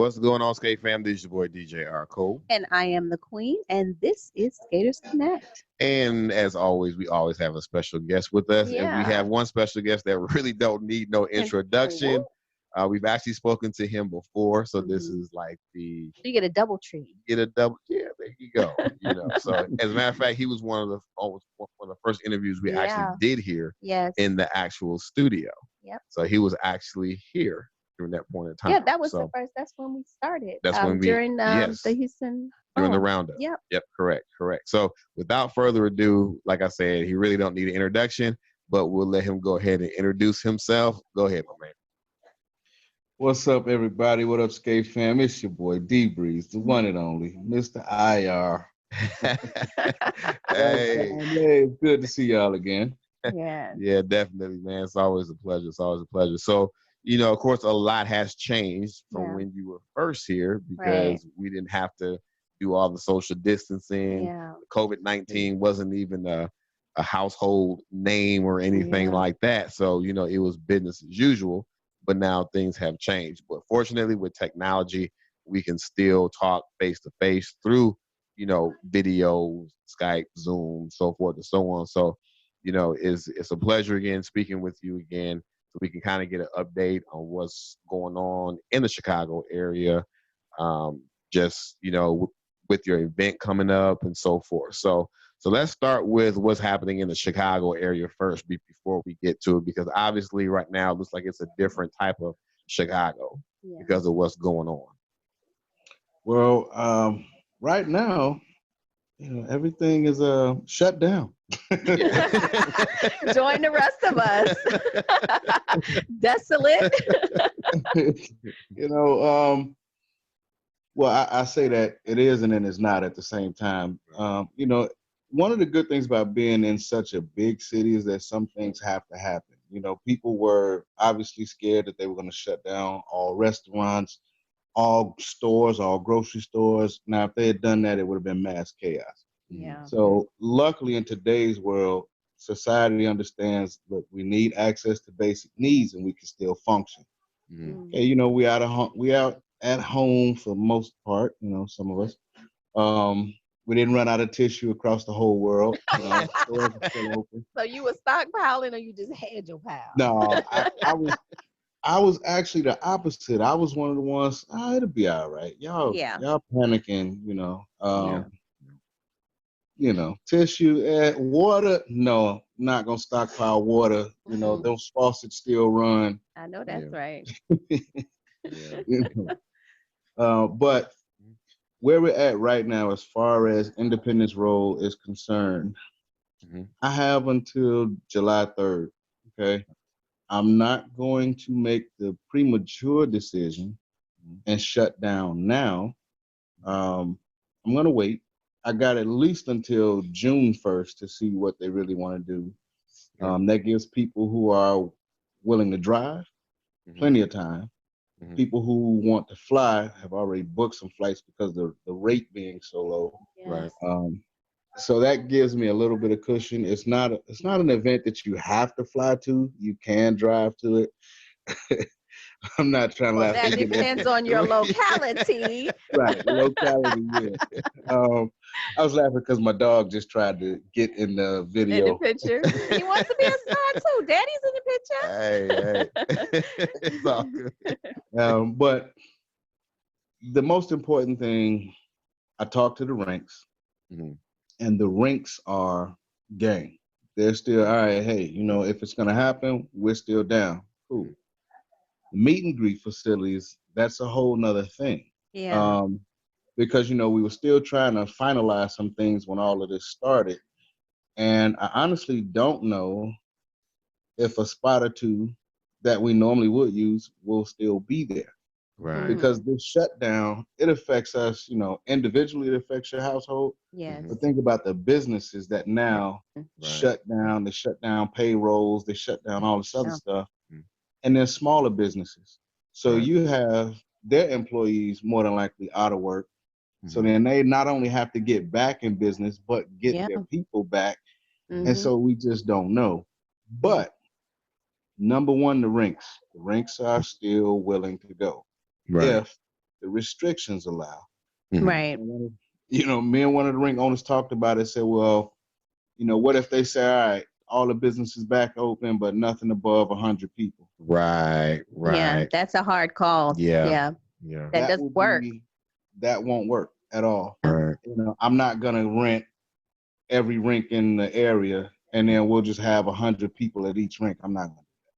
What's going on, Skate fam? This is your boy DJ R. Cole. And I am the queen, and this is Skaters Connect. And as always, we always have a special guest with us. And we Yeah. have one special guest that really don't need no introduction. We've actually spoken to him before, so this is like You get a double treat. Yeah, there you go. So as a matter of fact, he was one of the first interviews we actually did here in the actual studio. Yep. So he was actually here during that point in time. Yeah, that was the first. That's when we started. That's when we during the Houston. During the roundup. Yep. Correct. So without further ado, like I said, he really don't need an introduction, but we'll let him go ahead and introduce himself. Go ahead, my man. What's up, everybody? What up, Skate fam? It's your boy D-Breez, the one and only Mr. IR. Hey, it's good to see y'all again. Yeah, definitely, man. It's always a pleasure. So, of course, a lot has changed from when you were first here because we didn't have to do all the social distancing. COVID-19 wasn't even a household name or anything like that. So, it was business as usual. But now things have changed. But fortunately, with technology, we can still talk face to face through, videos, Skype, Zoom, so forth and so on. So, it's a pleasure again speaking with you again, so we can kind of get an update on what's going on in the Chicago area, just with your event coming up and so forth. So let's start with what's happening in the Chicago area first before we get to it, because obviously right now it looks like it's a different type of Chicago because of what's going on. Well, right now, everything is shut down. Join the rest of us. Desolate. Well, I say that it is and then it's not at the same time. One of the good things about being in such a big city is that some things have to happen. People were obviously scared that they were going to shut down all restaurants, all stores, all grocery stores. Now, if they had done that, it would have been mass chaos. Yeah. So luckily in today's world, society understands, look, we need access to basic needs and we can still function. Okay, we out at home for most part, some of us. We didn't run out of tissue across the whole world. Stores are still open. So you were stockpiling or you just had your pile? No, I was actually the opposite. I was one of the ones, it'll be all right. Y'all panicking, tissue, water, no, not gonna stockpile water. Those faucets still run. I know that's right. But where we're at right now, as far as Independence Road is concerned, I have until July 3rd. Okay, I'm not going to make the premature decision and shut down now. I'm gonna wait. I got at least until June 1st to see what they really want to do. That gives people who are willing to drive plenty of time. People who want to fly have already booked some flights because of the rate being so low. Yes. So that gives me a little bit of cushion. It's not an event that you have to fly to. You can drive to it. I'm not trying to laugh. That depends on your locality. Right, locality, yeah. I was laughing because my dog just tried to get in the video. In the picture. He wants to be a star too. Daddy's in the picture. Hey. It's all good. But the most important thing, I talked to the rinks, and the rinks are game. They're still, all right, hey, if it's going to happen, we're still down. Cool. Meet and greet facilities, that's a whole nother thing. Yeah. Because we were still trying to finalize some things when all of this started, and I honestly don't know if a spot or two that we normally would use will still be there. Right. Because this shutdown, it affects us, individually. It affects your household. Yes. But think about the businesses that now shut down. They shut down payrolls. They shut down all this other stuff. And they're smaller businesses. So you have their employees more than likely out of work. So then they not only have to get back in business, but get their people back. And so we just don't know. But number one, the rinks. The rinks are still willing to go. If the restrictions allow. Right. You know, me and one of the ring owners talked about it, said, well, you know, what if they say, all right, all the businesses back open, but nothing above 100 people? Right. Yeah, that's a hard call. Yeah. That doesn't work. That won't work at all. Right. You know, I'm not gonna rent every rink in the area and then we'll just have 100 people at each rink. I'm not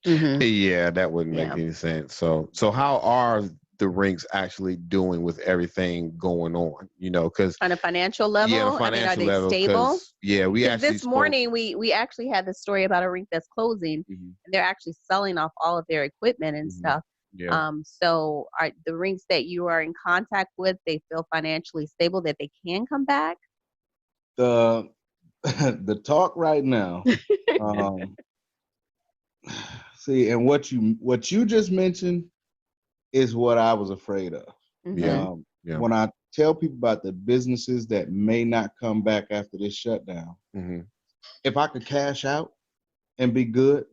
gonna. Yeah, that wouldn't make any sense. So how are the rinks actually doing with everything going on? You know, because on a financial level, yeah, the financial are they level, stable? Yeah, we actually this morning we actually had the story about a rink that's closing. And they're actually selling off all of their equipment and stuff. Yeah. So are the rinks that you are in contact with, they feel financially stable that they can come back? The talk right now, see, and what you just mentioned is what I was afraid of. When I tell people about the businesses that may not come back after this shutdown, if I could cash out and be good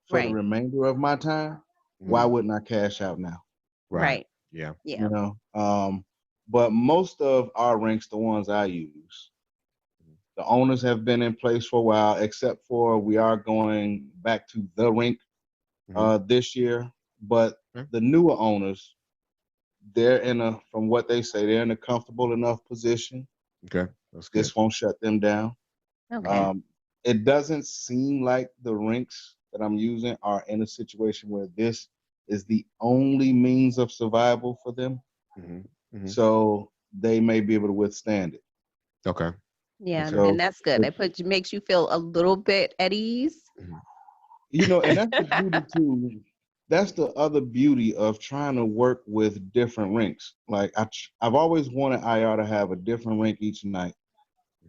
for the remainder of my time, why wouldn't I cash out now? Right. Yeah. You know, but most of our rinks, the ones I use, the owners have been in place for a while, except for we are going back to the rink this year. But the newer owners, they're from what they say, they're in a comfortable enough position. Okay, that's good. This won't shut them down. Okay. It doesn't seem like the rinks that I'm using are in a situation where this is the only means of survival for them. So they may be able to withstand it. Okay. Yeah, and that's good. That makes you feel a little bit at ease. You know, and that's the beauty too. That's the other beauty of trying to work with different rinks. Like I've always wanted IR to have a different rink each night.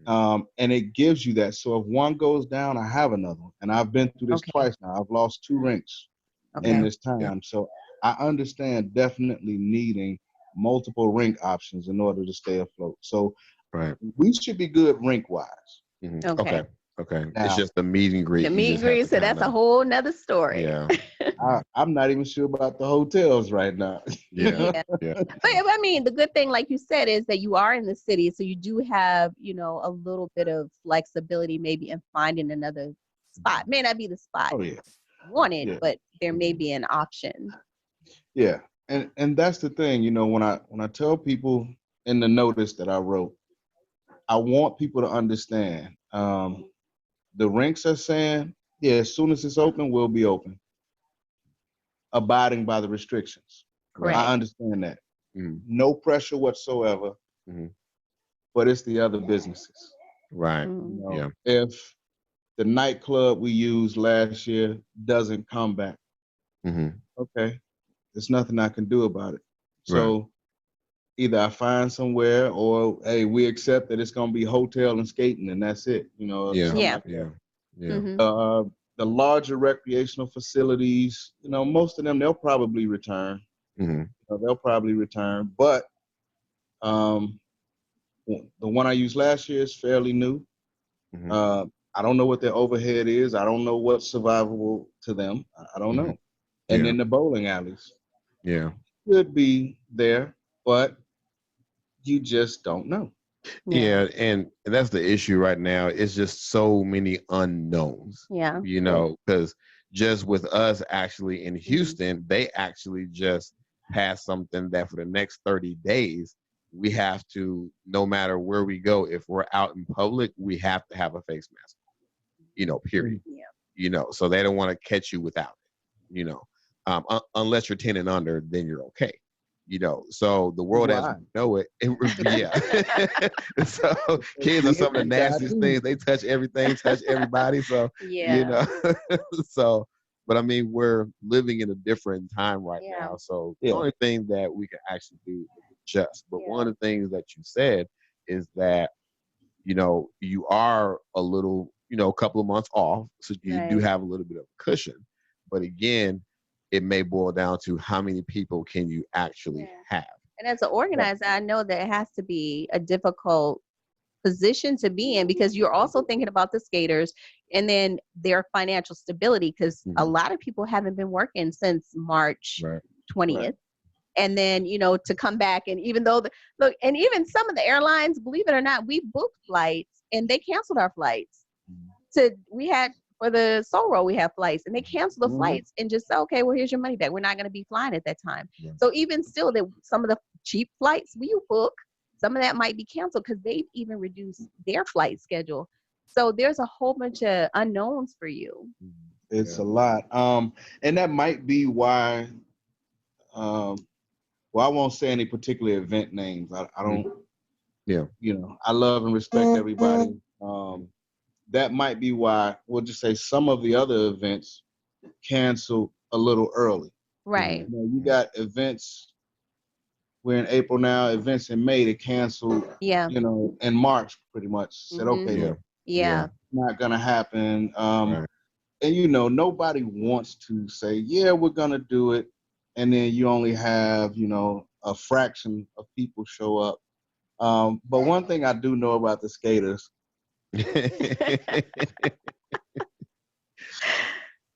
And it gives you that. So if one goes down, I have another one. And I've been through this twice now. I've lost 2 rinks in this time. Yeah. So I understand definitely needing multiple rink options in order to stay afloat. So we should be good rink-wise. Okay. Now, it's just the meet and greet. The meet and greet, so that's a whole nother story. Yeah. I'm not even sure about the hotels right now. Yeah. But I mean, the good thing, like you said, is that you are in the city, so you do have, you know, a little bit of flexibility maybe in finding another spot. May not be the spot wanted, but there may be an option. Yeah. And that's the thing, you know, when I tell people in the notice that I wrote, I want people to understand. The rinks are saying, yeah, as soon as it's open, we'll be open. Abiding by the restrictions. Correct. I understand that. No pressure whatsoever. But it's the other businesses. Right. You know, if the nightclub we used last year doesn't come back, okay, there's nothing I can do about it. So either I find somewhere, or hey, we accept that it's gonna be hotel and skating, and that's it. You know. The larger recreational facilities, you know, most of them they'll probably return. They'll probably return, but the one I used last year is fairly new. I don't know what their overhead is. I don't know what's survivable to them. I don't know. And then the bowling alleys. Could be there, but you just don't know. Yeah, and that's the issue right now. It's just so many unknowns. Yeah. You know, because just with us actually in Houston, they actually just passed something that for the next 30 days, we have to, no matter where we go, if we're out in public, we have to have a face mask. You know, period. You know, so they don't want to catch you without it. You know, unless you're 10 and under, then you're okay. You know, so the world as we know it, so kids are some of the nastiest things. They touch everything, touch everybody. So, you know, so, but I mean, we're living in a different time right now. So the only thing that we can actually do is adjust. But one of the things that you said is that, you know, you are a little, you know, a couple of months off. So you do have a little bit of cushion. But again, it may boil down to how many people can you actually have. And as an organizer, I know that it has to be a difficult position to be in, because you're also thinking about the skaters and then their financial stability, because a lot of people haven't been working since March 20th. And then, to come back, and even though look, and even some of the airlines, believe it or not, we booked flights and they canceled our flights. We had for the Soul Roll, we have flights, and they canceled the flights and just said, okay, well, here's your money back. We're not going to be flying at that time. So even still, that some of the cheap flights we book, some of that might be canceled because they've even reduced their flight schedule. So there's a whole bunch of unknowns for you. It's a lot. And that might be why, well, I won't say any particular event names. I don't, I love and respect everybody. That might be why, we'll just say some of the other events canceled a little early. Right. You got events, we're in April now, events in May, they canceled, in March pretty much. Said, okay, not going to happen. And, nobody wants to say, yeah, we're going to do it. And then you only have, a fraction of people show up. But one thing I do know about the skaters,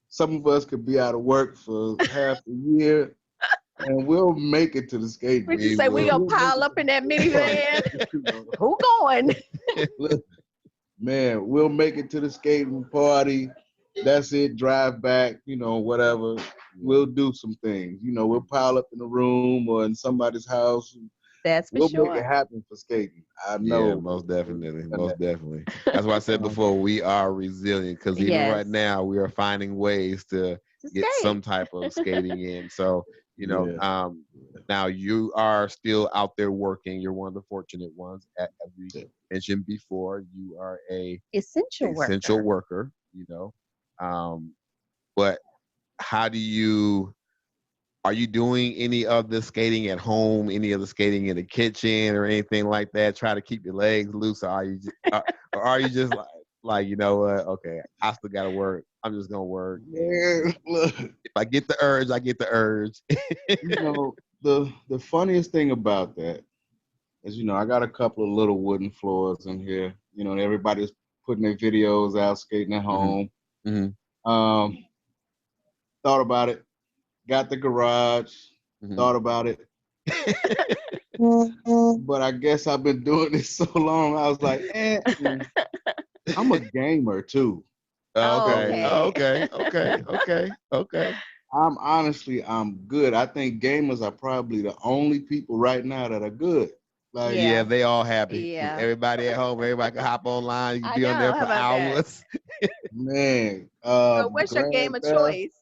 some of us could be out of work for half a year and we'll make it to the skate. We just say we're going to pile up in that minivan. Who going? Man, we'll make it to the skating party. That's it. Drive back, whatever. We'll do some things. We'll pile up in a room or in somebody's house. That's for we'll sure. Make it happen for skating. I know. Yeah, most definitely. Most definitely. That's why I said before, we are resilient because even right now, we are finding ways to get some type of skating in. So, now you are still out there working. You're one of the fortunate ones. As we mentioned before, you are a essential worker, but how are you doing any of the skating at home, any of the skating in the kitchen or anything like that? Try to keep your legs loose, or are you just like, you know what? Okay, I still gotta work. I'm just gonna work. Yeah, look. If I get the urge, I get the urge. The funniest thing about that is, I got a couple of little wooden floors in here. Everybody's putting their videos out, skating at home. Thought about it. Got the garage, thought about it. But I guess I've been doing this so long, I was like, I'm a gamer too. Okay. I'm good. I think gamers are probably the only people right now that are good. Like, they all happy. Yeah. Everybody at home, everybody can hop online. You can be on there for hours. Man. So what's your game of choice?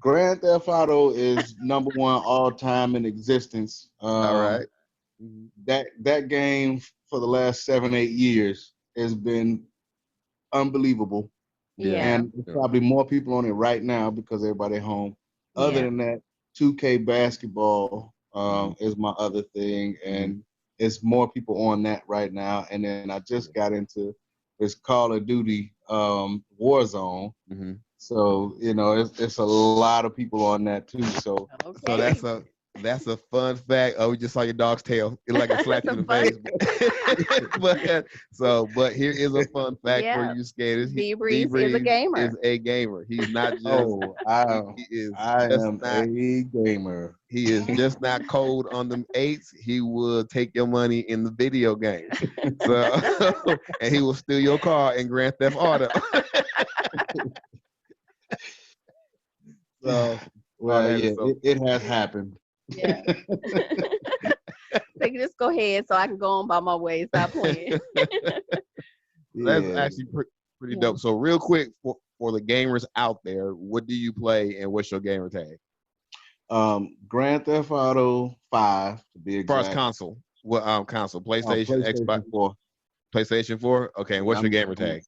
Grand Theft Auto is number one all time in existence. All right. That game for the last 7-8 years has been unbelievable. Yeah. And there's probably more people on it right now because everybody at home. Other than that, 2K basketball is my other thing, and it's more people on that right now. And then I just got into this Call of Duty Warzone. So, it's a lot of people on that too. So, that's a fun fact. Oh, we just saw your dog's tail. It's like a slap you in the face. But here is a fun fact for you skaters. D-Breez is a gamer. Is a gamer. He's not just. I am a gamer. He is just not cold on them 8s. He will take your money in the video game. So, and he will steal your car in Grand Theft Auto. So, it has happened. Yeah. Like, just go ahead so I can go on by my way. Stop playing. That's actually pretty dope. So real quick for the gamers out there, what do you play and what's your gamer tag? Grand Theft Auto 5 to be exact. As far as console, what console? PlayStation, Xbox, 4. PlayStation 4. Okay, and what's your gamer tag?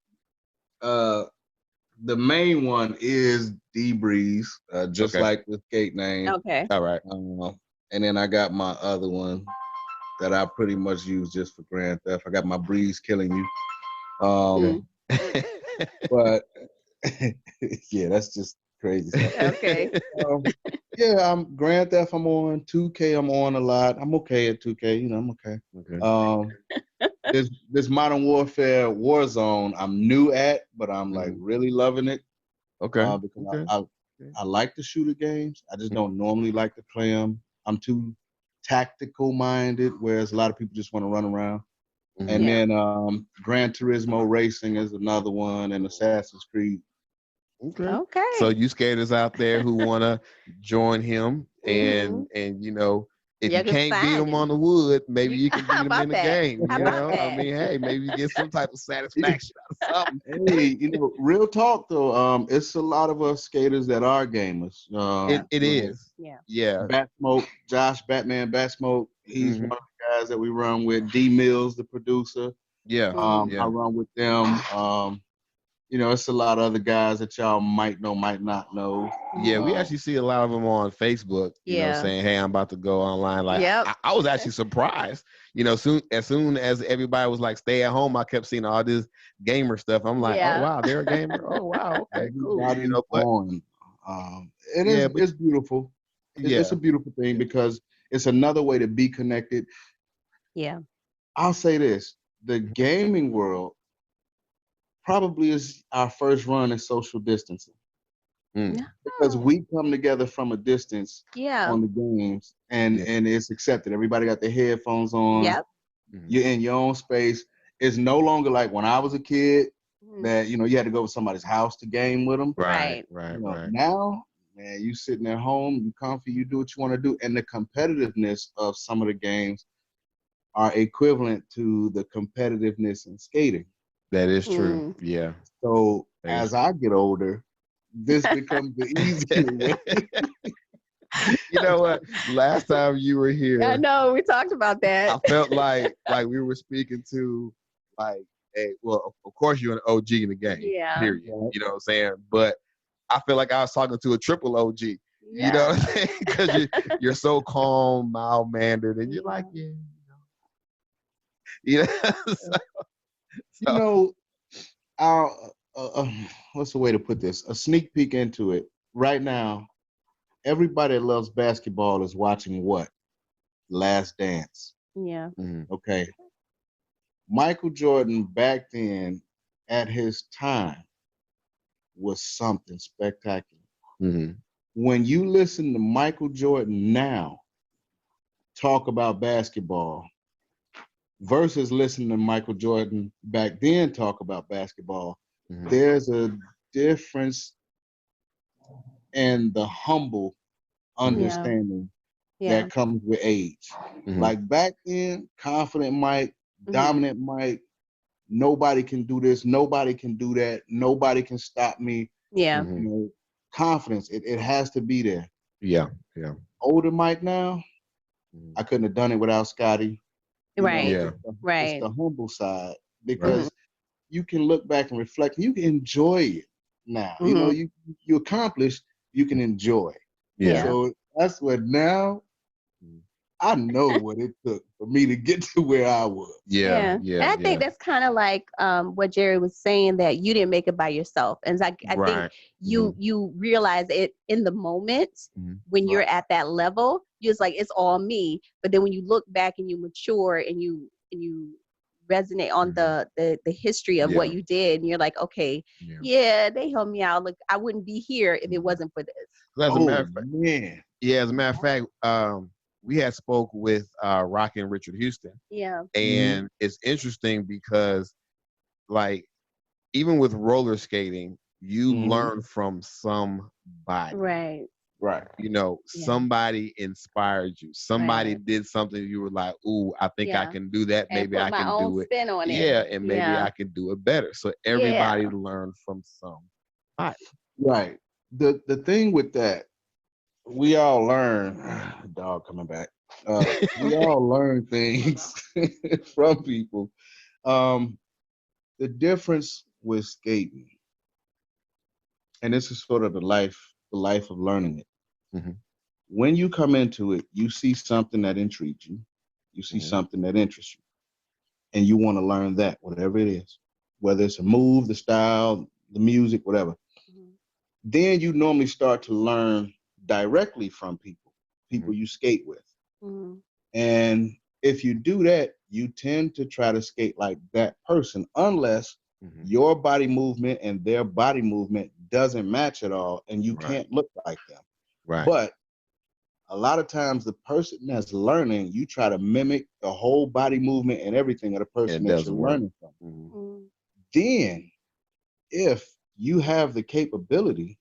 The main one is D-Breez, just like the skate name. Okay. All right. And then I got my other one that I pretty much use just for Grand Theft. I got my Breeze Killing You. But yeah, that's just crazy stuff. Okay. I'm Grand Theft. I'm on 2K. I'm on a lot. I'm okay at 2K. I'm okay. This Modern Warfare Warzone, I'm new at, but I'm like really loving it. Okay. Because I like the shooter games. I just don't normally like to play them. I'm too tactical minded, whereas a lot of people just want to run around. Mm-hmm. And then Gran Turismo Racing is another one, and Assassin's Creed. Okay. So you skaters out there who want to join him, and you know, if you can't beat him on the wood, maybe you can beat him in the game. You know, I mean, hey, maybe you get some type of satisfaction out of something. Hey, you know, real talk though, it's a lot of us skaters that are gamers. It is. Yeah. Bat Smoke, Josh Batman Bat Smoke, he's one of the guys that we run with. D Mills, the producer. Yeah. I run with them. You know, it's a lot of other guys that y'all might know, might not know. Yeah, we actually see a lot of them on Facebook, you know, saying, hey, I'm about to go online. Like, I was actually surprised. You know, as soon as everybody was like, stay at home, I kept seeing all this gamer stuff. I'm like, oh, wow, they're a gamer. Oh, wow, okay, cool. You know, but, it's beautiful. It's a beautiful thing because it's another way to be connected. Yeah. I'll say this. The gaming world probably is our first run in social distancing. Because we come together from a distance on the games and it's accepted. Everybody got their headphones on. Yep. You're in your own space. It's no longer like when I was a kid that, you know, you had to go to somebody's house to game with them. Right. Now, man, you sitting at home, you comfy, you do what you want to do. And the competitiveness of some of the games are equivalent to the competitiveness in skating. That is true. Yeah. So as I get older, this becomes the easier way. You know what? Last time you were here, I know we talked about that. I felt like we were speaking to well, of course you're an OG in the game. Yeah. Period. You know what I'm saying? But I feel like I was talking to a triple OG. You know what I'm saying? Because you're so calm, mild mannered, and you're like, you know, what's the way to put this? A sneak peek into it. Right now, everybody that loves basketball is watching what? Last Dance. Yeah. Okay. Michael Jordan back then, at his time, was something spectacular. When you listen to Michael Jordan now talk about basketball versus listening to Michael Jordan back then talk about basketball, there's a difference in the humble understanding that comes with age. Like back then, confident Mike, dominant Mike, nobody can do this, nobody can do that, nobody can stop me. Yeah. You know, confidence, it has to be there. Yeah. Older Mike now, I couldn't have done it without Scotty. Right. It's the humble side because you can look back and reflect. You can enjoy it now. You know, you accomplished, you can enjoy. So that's what now I know what it took for me to get to where I was. And I think that's kind of like what Jerry was saying, that you didn't make it by yourself. And I think you realize it in the moment when you're at that level. You're just like, it's all me. But then when you look back and you mature and you resonate on the history of what you did, and you're like, okay, they helped me out. Look, I wouldn't be here if it wasn't for this. As a matter of fact, as a matter of fact, we had spoke with Rockin' Richard Houston. And it's interesting because, like, even with roller skating, you learn from somebody. Right. You know, somebody inspired you. Somebody did something you were like, ooh, I think I can do that. Maybe I can do it. Spin on it. Yeah, and maybe I can do it better. So everybody learned from somebody. Right. The thing with that, we all learn, dog coming back. We all learn things from people. The difference with skating, and this is sort of the life of learning it. When you come into it, you see something that intrigues you. You see something that interests you. And you want to learn that, whatever it is. Whether it's a move, the style, the music, whatever. Then you normally start to learn directly from people you skate with. And if you do that, you tend to try to skate like that person, unless your body movement and their body movement doesn't match at all, and you can't look like them. But a lot of times the person that's learning, you try to mimic the whole body movement and everything of the person that you're learning from. Mm-hmm. Then, if you have the capability,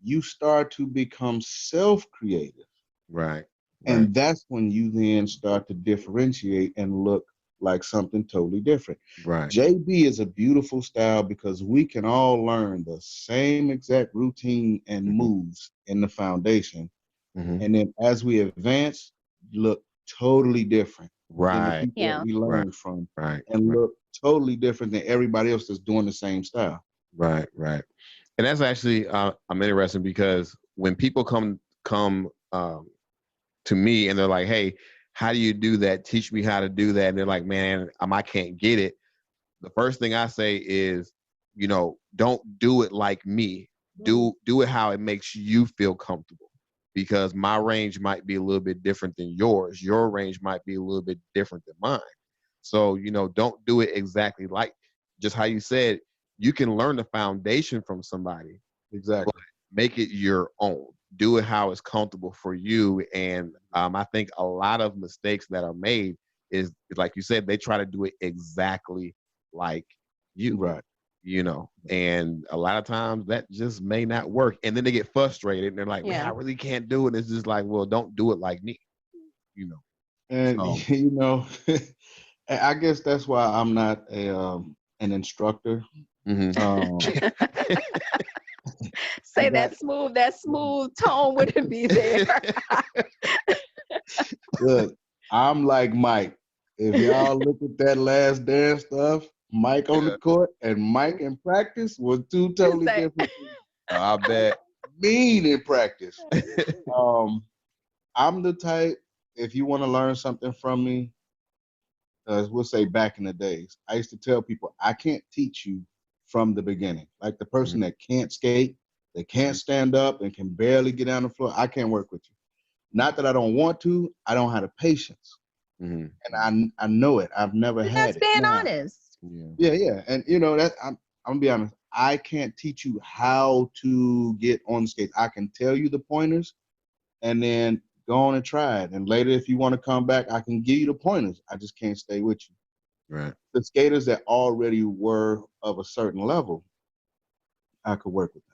you start to become self-creative. Right. And that's when you then start to differentiate and look like something totally different. Right. JB is a beautiful style because we can all learn the same exact routine and moves in the foundation. And then as we advance, look totally different than the people that we learned from. And look totally different than everybody else that's doing the same style. Right. And that's actually I'm interested because when people come to me and they're like, hey, how do you do that? Teach me how to do that. And they're like, man, I can't get it. The first thing I say is, don't do it like me. Do it how it makes you feel comfortable, because my range might be a little bit different than yours. Your range might be a little bit different than mine. So, don't do it exactly like just how you said. You can learn the foundation from somebody. Exactly. But make it your own. Do it how it's comfortable for you. And I think a lot of mistakes that are made is, like you said, they try to do it exactly like you. Right. And a lot of times that just may not work. And then they get frustrated and they're like, man, I really can't do it. It's just like, well, don't do it like me. And I guess that's why I'm not an instructor. Say that smooth tone wouldn't be there. Look, I'm like Mike. If y'all look at that Last Dance stuff, Mike on the court and Mike in practice were two totally different. I bet. Mean in practice. I'm the type, if you want to learn something from me, we'll say back in the days, I used to tell people, I can't teach you from the beginning. Like the person that can't skate, they can't stand up and can barely get down the floor, I can't work with you. Not that I don't want to, I don't have the patience. And I know it. I've never had it. That's being honest. Yeah. And I'm gonna be honest. I can't teach you how to get on skates. I can tell you the pointers and then go on and try it. And later, if you want to come back, I can give you the pointers. I just can't stay with you. Right. The skaters that already were of a certain level, I could work with them.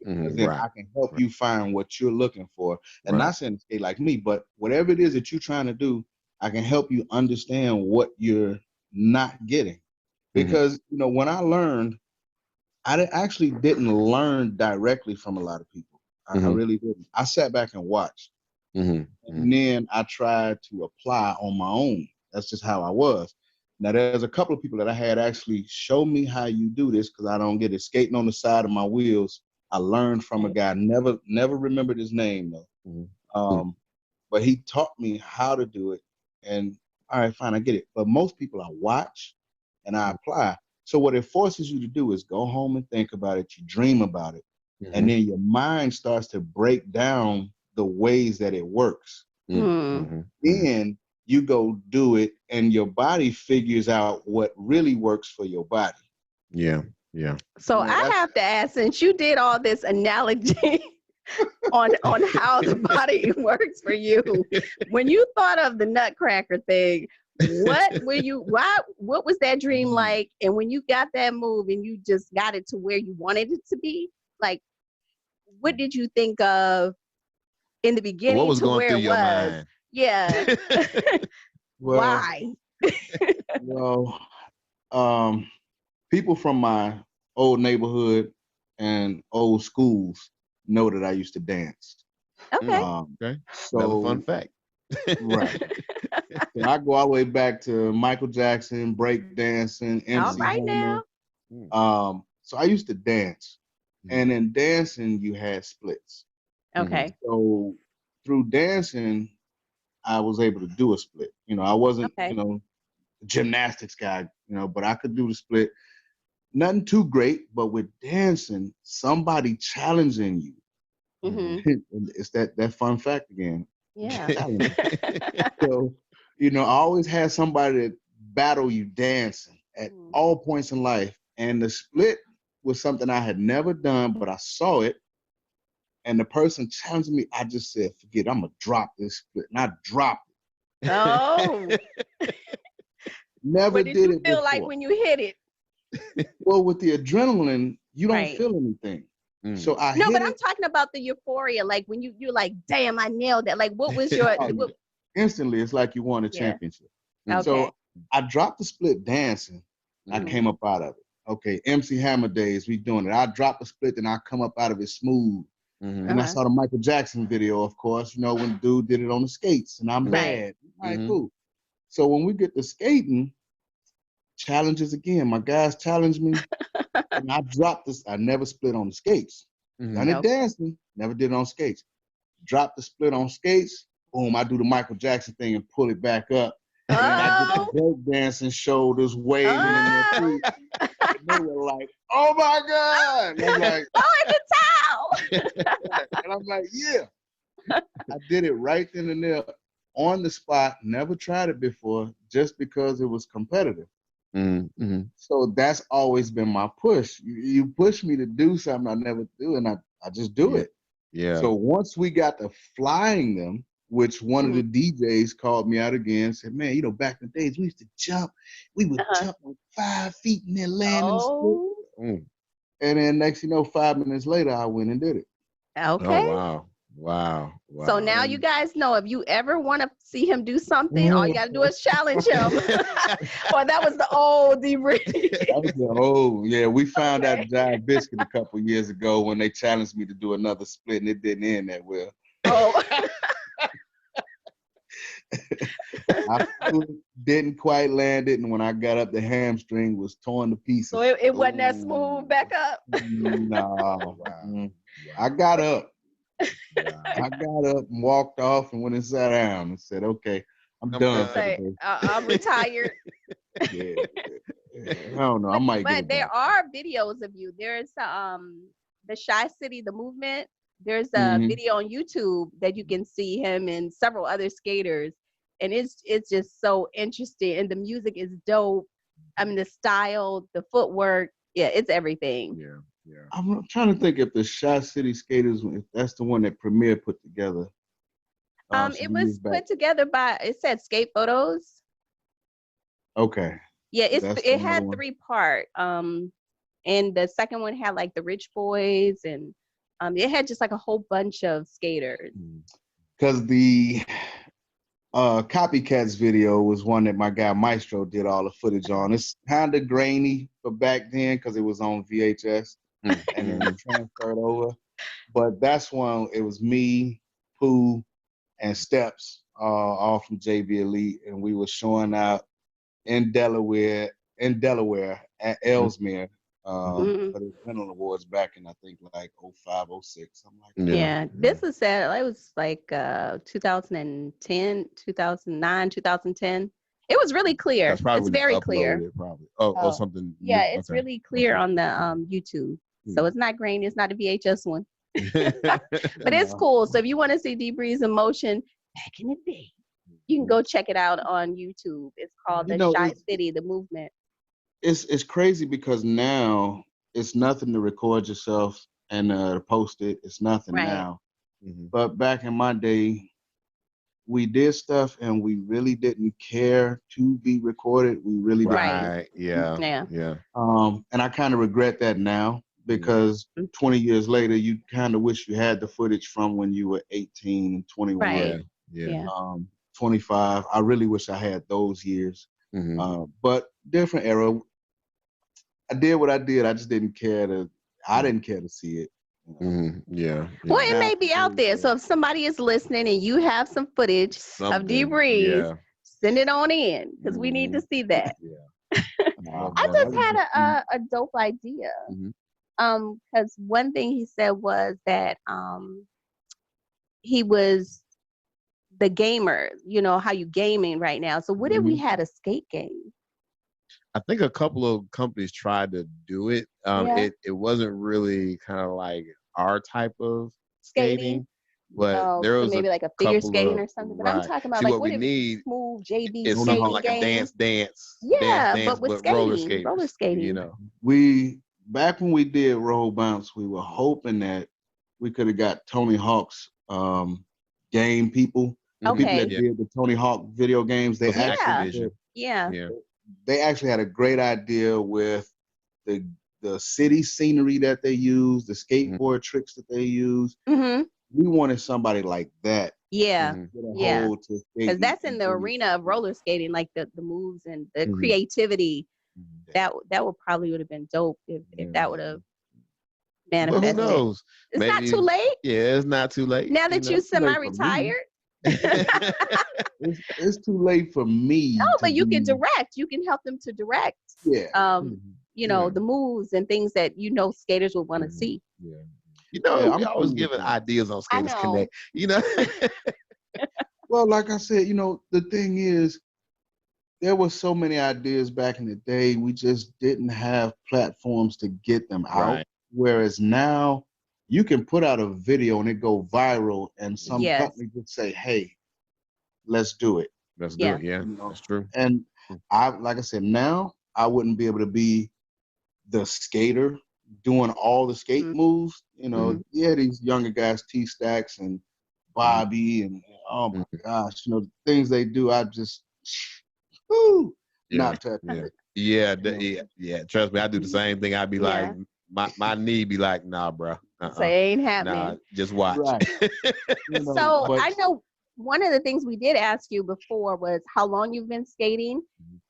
Then I can help you find what you're looking for. And not saying to skate like me, but whatever it is that you're trying to do, I can help you understand what you're not getting. Because, when I learned, I actually didn't learn directly from a lot of people. I really didn't. I sat back and watched. And then I tried to apply on my own. That's just how I was. Now, there's a couple of people that I had actually show me how you do this, because I don't get it. Skating on the side of my wheels, I learned from a guy, never remembered his name, though. But he taught me how to do it. And all right, fine, I get it. But most people I watch and I apply. So what it forces you to do is go home and think about it. You dream about it. And then your mind starts to break down the ways that it works. Then you go do it and your body figures out what really works for your body. Yeah. So I have to ask, since you did all this analogy on how the body works for you, when you thought of the Nutcracker thing, what was that dream like? And when you got that move and you just got it to where you wanted it to be, like, what did you think of in the beginning? What was to going where through it your was? mind? Yeah. Why? Well, people from my old neighborhood and old schools know that I used to dance. Okay. Okay. So another fun fact. Right. So I go all the way back to Michael Jackson, break dancing, MC All right Hammer. now. So I used to dance. And in dancing, you had splits. Okay. So through dancing, I was able to do a split. I wasn't, gymnastics guy, but I could do the split. Nothing too great, but with dancing, somebody challenging you. It's that fun fact again. Yeah. So, I always had somebody to battle you dancing at all points in life. And the split was something I had never done, but I saw it. and the person challenged me, I just said, forget it, I'm gonna drop this split. And I dropped it. Oh. Never What did did you it feel before. like when you hit it? Well, with the adrenaline, you don't Right. feel anything. So I No, hit but it. I'm talking about the euphoria, like when you're like, damn, I nailed that. Like, what was your instantly? It's like you won a championship. Okay. So I dropped the split dancing. I came up out of it. Okay, MC Hammer days, we doing it. I dropped the split, and I come up out of it smooth. And I saw the Michael Jackson video, of course, you know, when the dude did it on the skates, and I'm bad. All right, cool. So when we get to skating, challenges again. My guys challenged me, and I dropped this. I never split on the skates. Done it dancing, never did it on skates. Dropped the split on skates. Boom! I do the Michael Jackson thing and pull it back up. And then I did the break dancing, shoulders waving in their feet. And they were like, "Oh my God!" And I'm like, "Oh, in the towel!" And I'm like, "Yeah." I did it right then and there, on the spot. Never tried it before, just because it was competitive. So that's always been my push. You push me to do something I never do, and I just do it. So once we got to flying them, which one of the DJs called me out again, said, "Man, you know, back in the days, we used to jump. We would jump with 5 feet and then land in the split." And then next, you know, 5 minutes later, I went and did it. Okay. Oh, wow. So now you guys know, if you ever want to see him do something, all you got to do is challenge him. Or that was the old D-Breez. That was the old, we found out Jive Biscuit a couple years ago when they challenged me to do another split, and it didn't end that well. Oh. I didn't quite land it, and when I got up, the hamstring was torn to pieces. So it wasn't that smooth back up? No. I got up. I got up and walked off and went and sat down and said, "Okay, I'm done for the day. I'm retired." I don't know. I might get it there back. are videos of you. There's the Chi City, the movement. There's a video on YouTube that you can see him and several other skaters, and it's just so interesting. And the music is dope. I mean, the style, the footwork, it's everything. I'm trying to think if the Chi City Skaters, if that's the one that Premier put together. It was put together by, it said Skate Photos. Okay. Yeah, it had 3 part. And the second one had like the Rich Boys, and it had just like a whole bunch of skaters. Because the Copycats video was one that my guy Maestro did all the footage on. It's kind of grainy for back then because it was on VHS and then it transferred over. But that's one, it was me, Pooh, and Steps, all from JV Elite, and we were showing out in Delaware at Ellesmere for the Penal Awards back in, I think, like 05, 06, something like that. Yeah. This is sad. It was like 2010, 2009, 2010. It was really clear. It's very clear. Probably. Oh, something. Yeah, it's really clear on the YouTube. So it's not grainy. It's not a VHS one. But it's cool. So if you want to see D-Breez in motion back in the day, you can go check it out on YouTube. It's called the Chi City, the movement. It's crazy because now it's nothing to record yourself and to post it. It's nothing now. But back in my day, we did stuff and we really didn't care to be recorded. We really didn't. Yeah. And I kind of regret that now, because 20 years later, you kind of wish you had the footage from when you were 18 and 21. 25. I really wish I had those years. But different era. I did what I did. I just didn't care I didn't care to see it. Well, it may be out there. So if somebody is listening and you have some footage of D-Breez, send it on in, because we need to see that. I just had a dope idea. Because one thing he said was that he was the gamer, you know, how you gaming right now. So what if we had a skate game? I think a couple of companies tried to do it. It wasn't really kind of like our type of skating. But there was maybe like a figure skating or something. But I'm talking about like what we need smooth JV is something like a dance. Yeah, dance, but with skating, roller skating. You know, back when we did roll bounce, we were hoping that we could have got Tony Hawk's game people. The people that did the Tony Hawk video games, they actually they actually had a great idea with the city scenery that they use, the skateboard tricks that they use. We wanted somebody like that. Yeah. Because that's in the arena of roller skating, like the moves and the creativity. That would probably would have been dope if that would have manifested. Well, who knows? It's not too late. Yeah, it's not too late. Now that you semi-retired. It's too late for me. No, but you can direct. You can help them to direct. Yeah. You know, the moves and things that skaters would want to see. Yeah. You know, I'm always giving ideas on Skaters Konnect. You know. Well, like I said, the thing is, there were so many ideas back in the day. We just didn't have platforms to get them out. Right. Whereas now, you can put out a video and it go viral, and some company would say, "Hey, let's do it." Let's do it. Yeah, that's true. And like I said, now I wouldn't be able to be the skater doing all the skate moves. These younger guys, T-Stacks and Bobby, and oh my gosh, the things they do, I just not touching it. Yeah. Trust me, I do the same thing. I'd be like, my knee be like, nah, bro. So it ain't happening. Nah, just watch. Right. I know one of the things we did ask you before was how long you've been skating,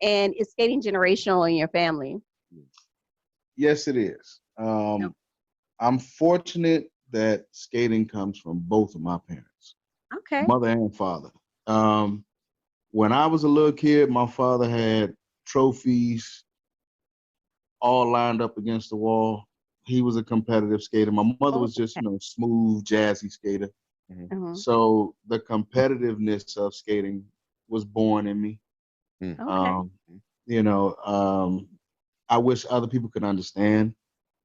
and is skating generational in your family? Yes, it is. I'm fortunate that skating comes from both of my parents. Okay. Mother and father. When I was a little kid, my father had trophies all lined up against the wall. He was a competitive skater. My mother was just, smooth, jazzy skater. So the competitiveness of skating was born in me. I wish other people could understand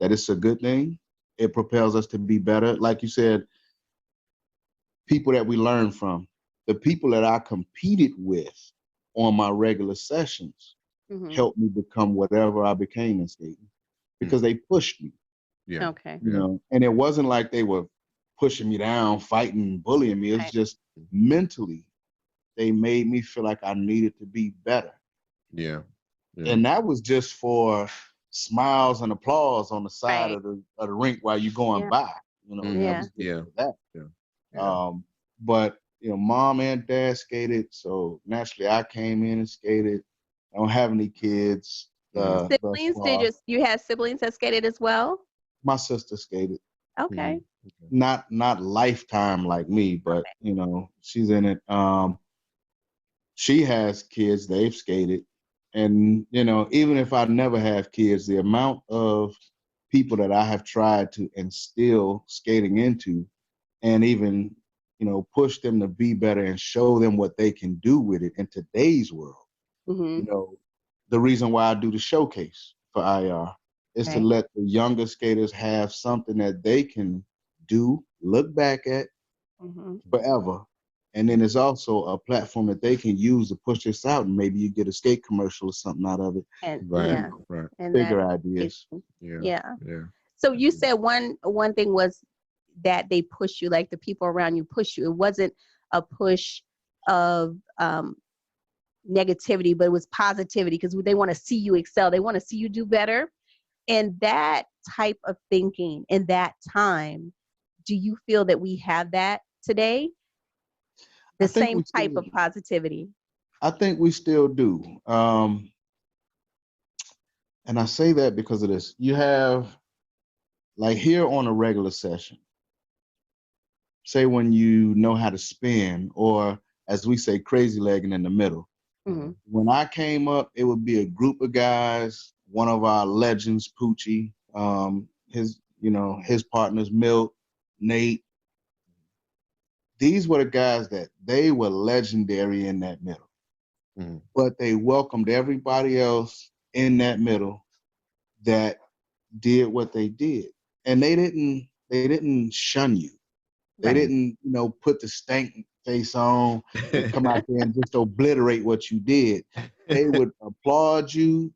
that it's a good thing. It propels us to be better. Like you said, people that we learn from, the people that I competed with on my regular sessions helped me become whatever I became in skating, because they pushed me. Yeah. Okay. And it wasn't like they were pushing me down, fighting, bullying me. It's just mentally, they made me feel like I needed to be better. Yeah. And that was just for smiles and applause on the side of the rink while you're going by. But mom and dad skated, so naturally I came in and skated. I don't have any kids. Siblings? You had siblings that skated as well? My sister skated. Okay. Not lifetime like me, but she's in it. She has kids, they've skated. And, even if I never have kids, the amount of people that I have tried to instill skating into, and even, push them to be better and show them what they can do with it in today's world. The reason why I do the showcase for IR is to let the younger skaters have something that they can do, look back at forever. And then it's also a platform that they can use to push this out, and maybe you get a skate commercial or something out of it. And, right. And bigger ideas. Yeah. So you said one thing was that they push you, like the people around you push you. It wasn't a push of negativity, but it was positivity, because they want to see you excel. They want to see you do better. And that type of thinking in that time, do you feel that we have that today? The same type of positivity. I think we still do. And I say that because of this. You have, like here on a regular session, say when you know how to spin, or as we say, crazy legging in the middle. When I came up, it would be a group of guys, one of our legends, Poochie, his partners, Milt, Nate. These were the guys that they were legendary in that middle. But they welcomed everybody else in that middle that did what they did. And they didn't shun you. They didn't, put the stank face on and come out there and just obliterate what you did. They would applaud you.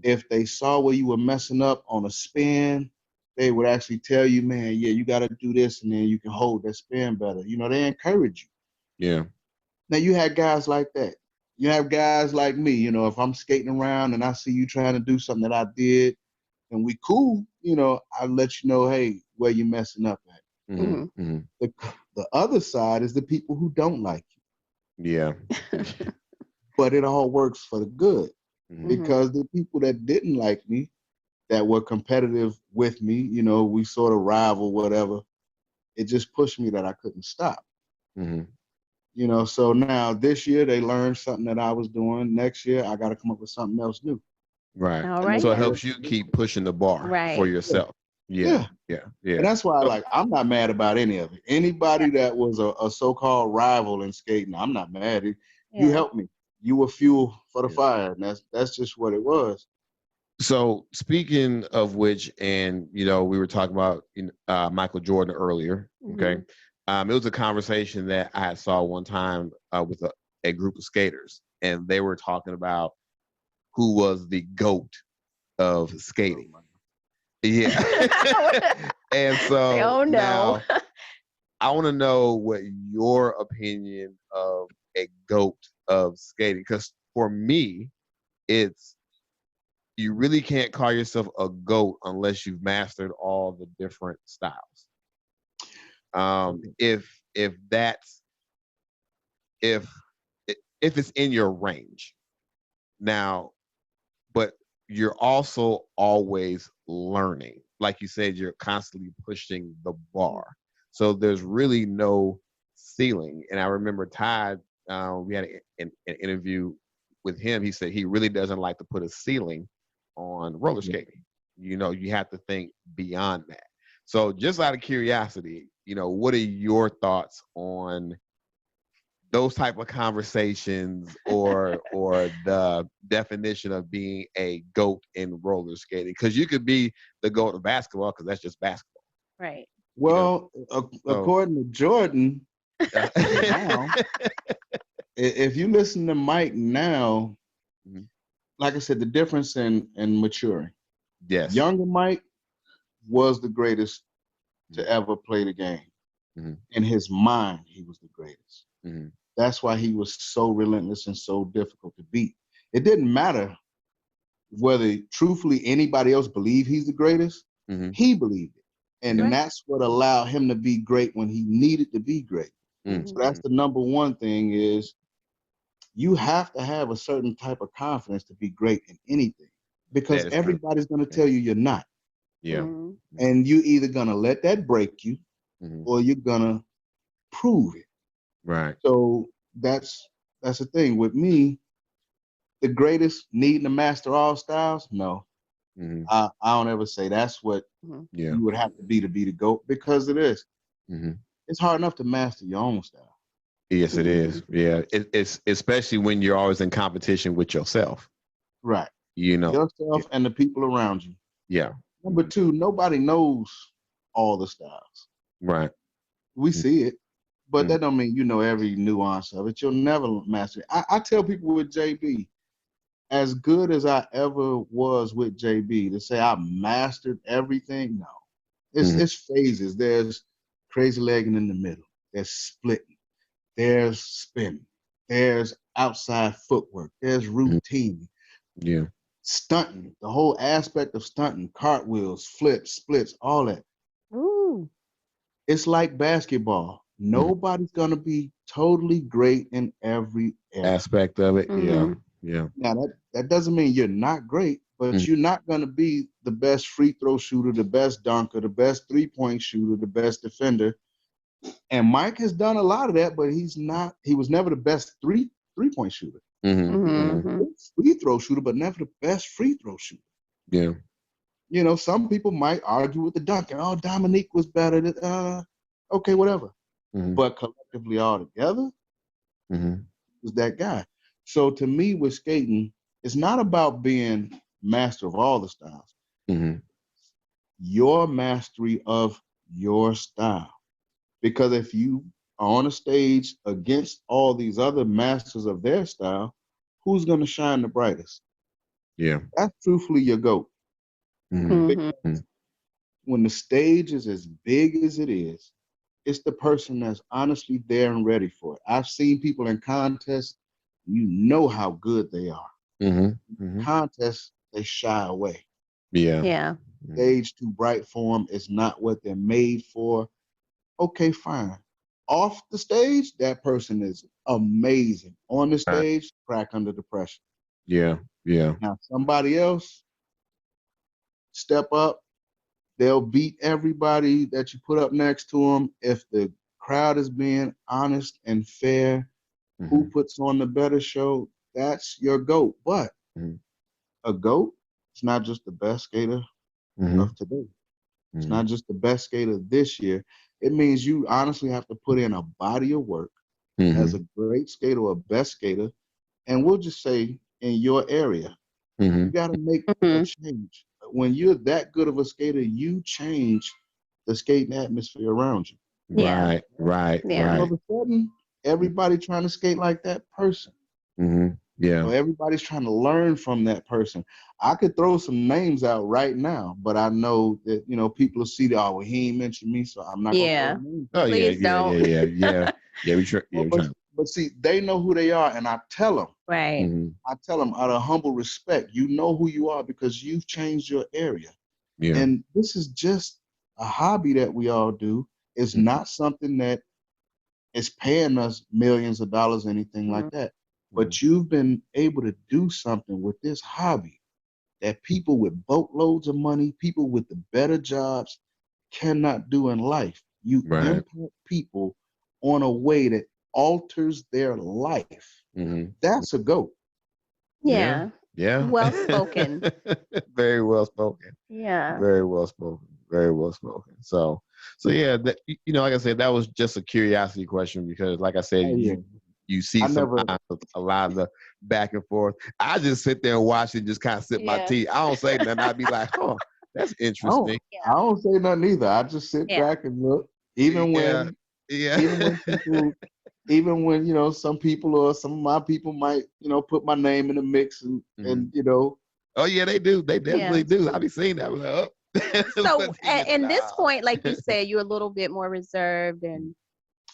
If they saw where you were messing up on a spin, they would actually tell you, man, yeah, you got to do this, and then you can hold that spin better. You know, they encourage you. Yeah. Now you had guys like that. You have guys like me. You know, if I'm skating around and I see you trying to do something that I did, and we cool, you know, I let you know, hey, where you messing up at. Mm-hmm. Mm-hmm. The other side is the people who don't like you. Yeah. But it all works for the good, Mm-hmm. because the people that didn't like me, that were competitive with me, you know, we sort of rival, whatever. It just pushed me that I couldn't stop. Mm-hmm. You know, so now this year they learned something that I was doing. Next year I got to come up with something else new. Right. All right. So it helps you keep pushing the bar for yourself. Yeah. Yeah. Yeah. And that's why, like, I'm not mad about any of it. Anybody that was a so-called rival in skating, I'm not mad. You helped me. You were fuel for the fire, and that's just what it was. So speaking of which, and you know, we were talking about Michael Jordan earlier. Okay, it was a conversation that I saw one time with a group of skaters, and they were talking about who was the GOAT of skating. Yeah, and so now I want to know what your opinion of a GOAT of skating, because for me, it's you really can't call yourself a GOAT unless you've mastered all the different styles. If that's if it's in your range now, but you're also always learning. Like you said, you're constantly pushing the bar. So there's really no ceiling. And I remember Todd, we had an interview with him. He said he really doesn't like to put a ceiling on roller skating. You know, you have to think beyond that. So just out of curiosity, you know, what are your thoughts on those type of conversations, or the definition of being a GOAT in roller skating? Because you could be the GOAT of basketball, because that's just basketball. Right. Well, according to Jordan, now, if you listen to Mike now, like I said, the difference in maturing. Yes. Younger Mike was the greatest to ever play the game. In his mind, he was the greatest. That's why he was so relentless and so difficult to beat. It didn't matter whether truthfully anybody else believed he's the greatest. He believed it. And that's what allowed him to be great when he needed to be great. So that's the number one thing, is you have to have a certain type of confidence to be great in anything, because everybody's going to tell you you're not. Yeah. And you're either going to let that break you, or you're going to prove it. Right. So that's the thing with me. The greatest needing to master all styles? No. I don't ever say that's what you would have to be the GOAT, because it is. It's hard enough to master your own style. Yes, it is. Yeah, it's especially when you're always in competition with yourself. Right. You know, yourself and the people around you. Yeah. Number two, nobody knows all the styles. Right. We see it, but that don't mean you know every nuance of it. You'll never master it. I tell people with JB, as good as I ever was with JB, to say I mastered everything, no. It's phases. There's crazy legging in the middle. There's splitting. There's spinning. There's outside footwork. There's routine. Yeah. Stunting. The whole aspect of stunting, cartwheels, flips, splits, all that. Ooh. It's like basketball. Nobody's gonna be totally great in every aspect of it. Yeah. Yeah. Now that doesn't mean you're not great, but you're not gonna be the best free throw shooter, the best dunker, the best 3-point shooter, the best defender. And Mike has done a lot of that, but he was never the best three-point shooter. Free throw shooter, but never the best free throw shooter. Yeah. You know, some people might argue with the dunking. Oh, Dominique was better. Okay, whatever. But collectively all together, was that guy. So to me, with skating, it's not about being master of all the styles. Your mastery of your style. Because if you are on a stage against all these other masters of their style, who's going to shine the brightest? Yeah. That's truthfully your GOAT. when the stage is as big as it is, it's the person that's honestly there and ready for it. I've seen people in contests, you know how good they are. Contests, they shy away. Yeah. Stage too bright for them. It's not what they're made for. Okay, fine. Off the stage, that person is amazing. On the stage, crack under the pressure. Yeah. Now, somebody else step up, they'll beat everybody that you put up next to them. If the crowd is being honest and fair, who puts on the better show, that's your GOAT. But a GOAT is not just the best skater of today. It's not just the best skater this year. It means you honestly have to put in a body of work as a great skater or a best skater. And we'll just say in your area, you got to make a change. When you're that good of a skater, you change the skating atmosphere around you. Right. All of a sudden, everybody trying to skate like that person. Yeah. So everybody's trying to learn from that person. I could throw some names out right now, but I know that, you know, people will see that, oh, well, he ain't mentioned me, so I'm not going to throw names. Oh, Please don't. Yeah, we try. But see, they know who they are, and I tell them. Right. I tell them out of humble respect, you know who you are because you've changed your area. Yeah. And this is just a hobby that we all do. It's not something that is paying us millions of dollars, anything like that. But you've been able to do something with this hobby that people with boatloads of money, people with the better jobs cannot do in life. You impact people on a way that alters their life. That's a GOAT. Yeah. Well spoken. Very well spoken. Yeah. Very well spoken. Very well spoken. So yeah, you know, like I said, that was just a curiosity question because, like I said, you see a lot of the back and forth. I just sit there and watch it, just kind of sip my tea. I don't say nothing. I'd be like, oh, that's interesting. I don't say nothing either. I just sit back and look. Even when people, even when, you know, some people or some of my people might, you know, put my name in the mix and you know. Oh yeah, they do. They definitely do. I be seeing that. Like, oh. So at this point, like you said, you're a little bit more reserved and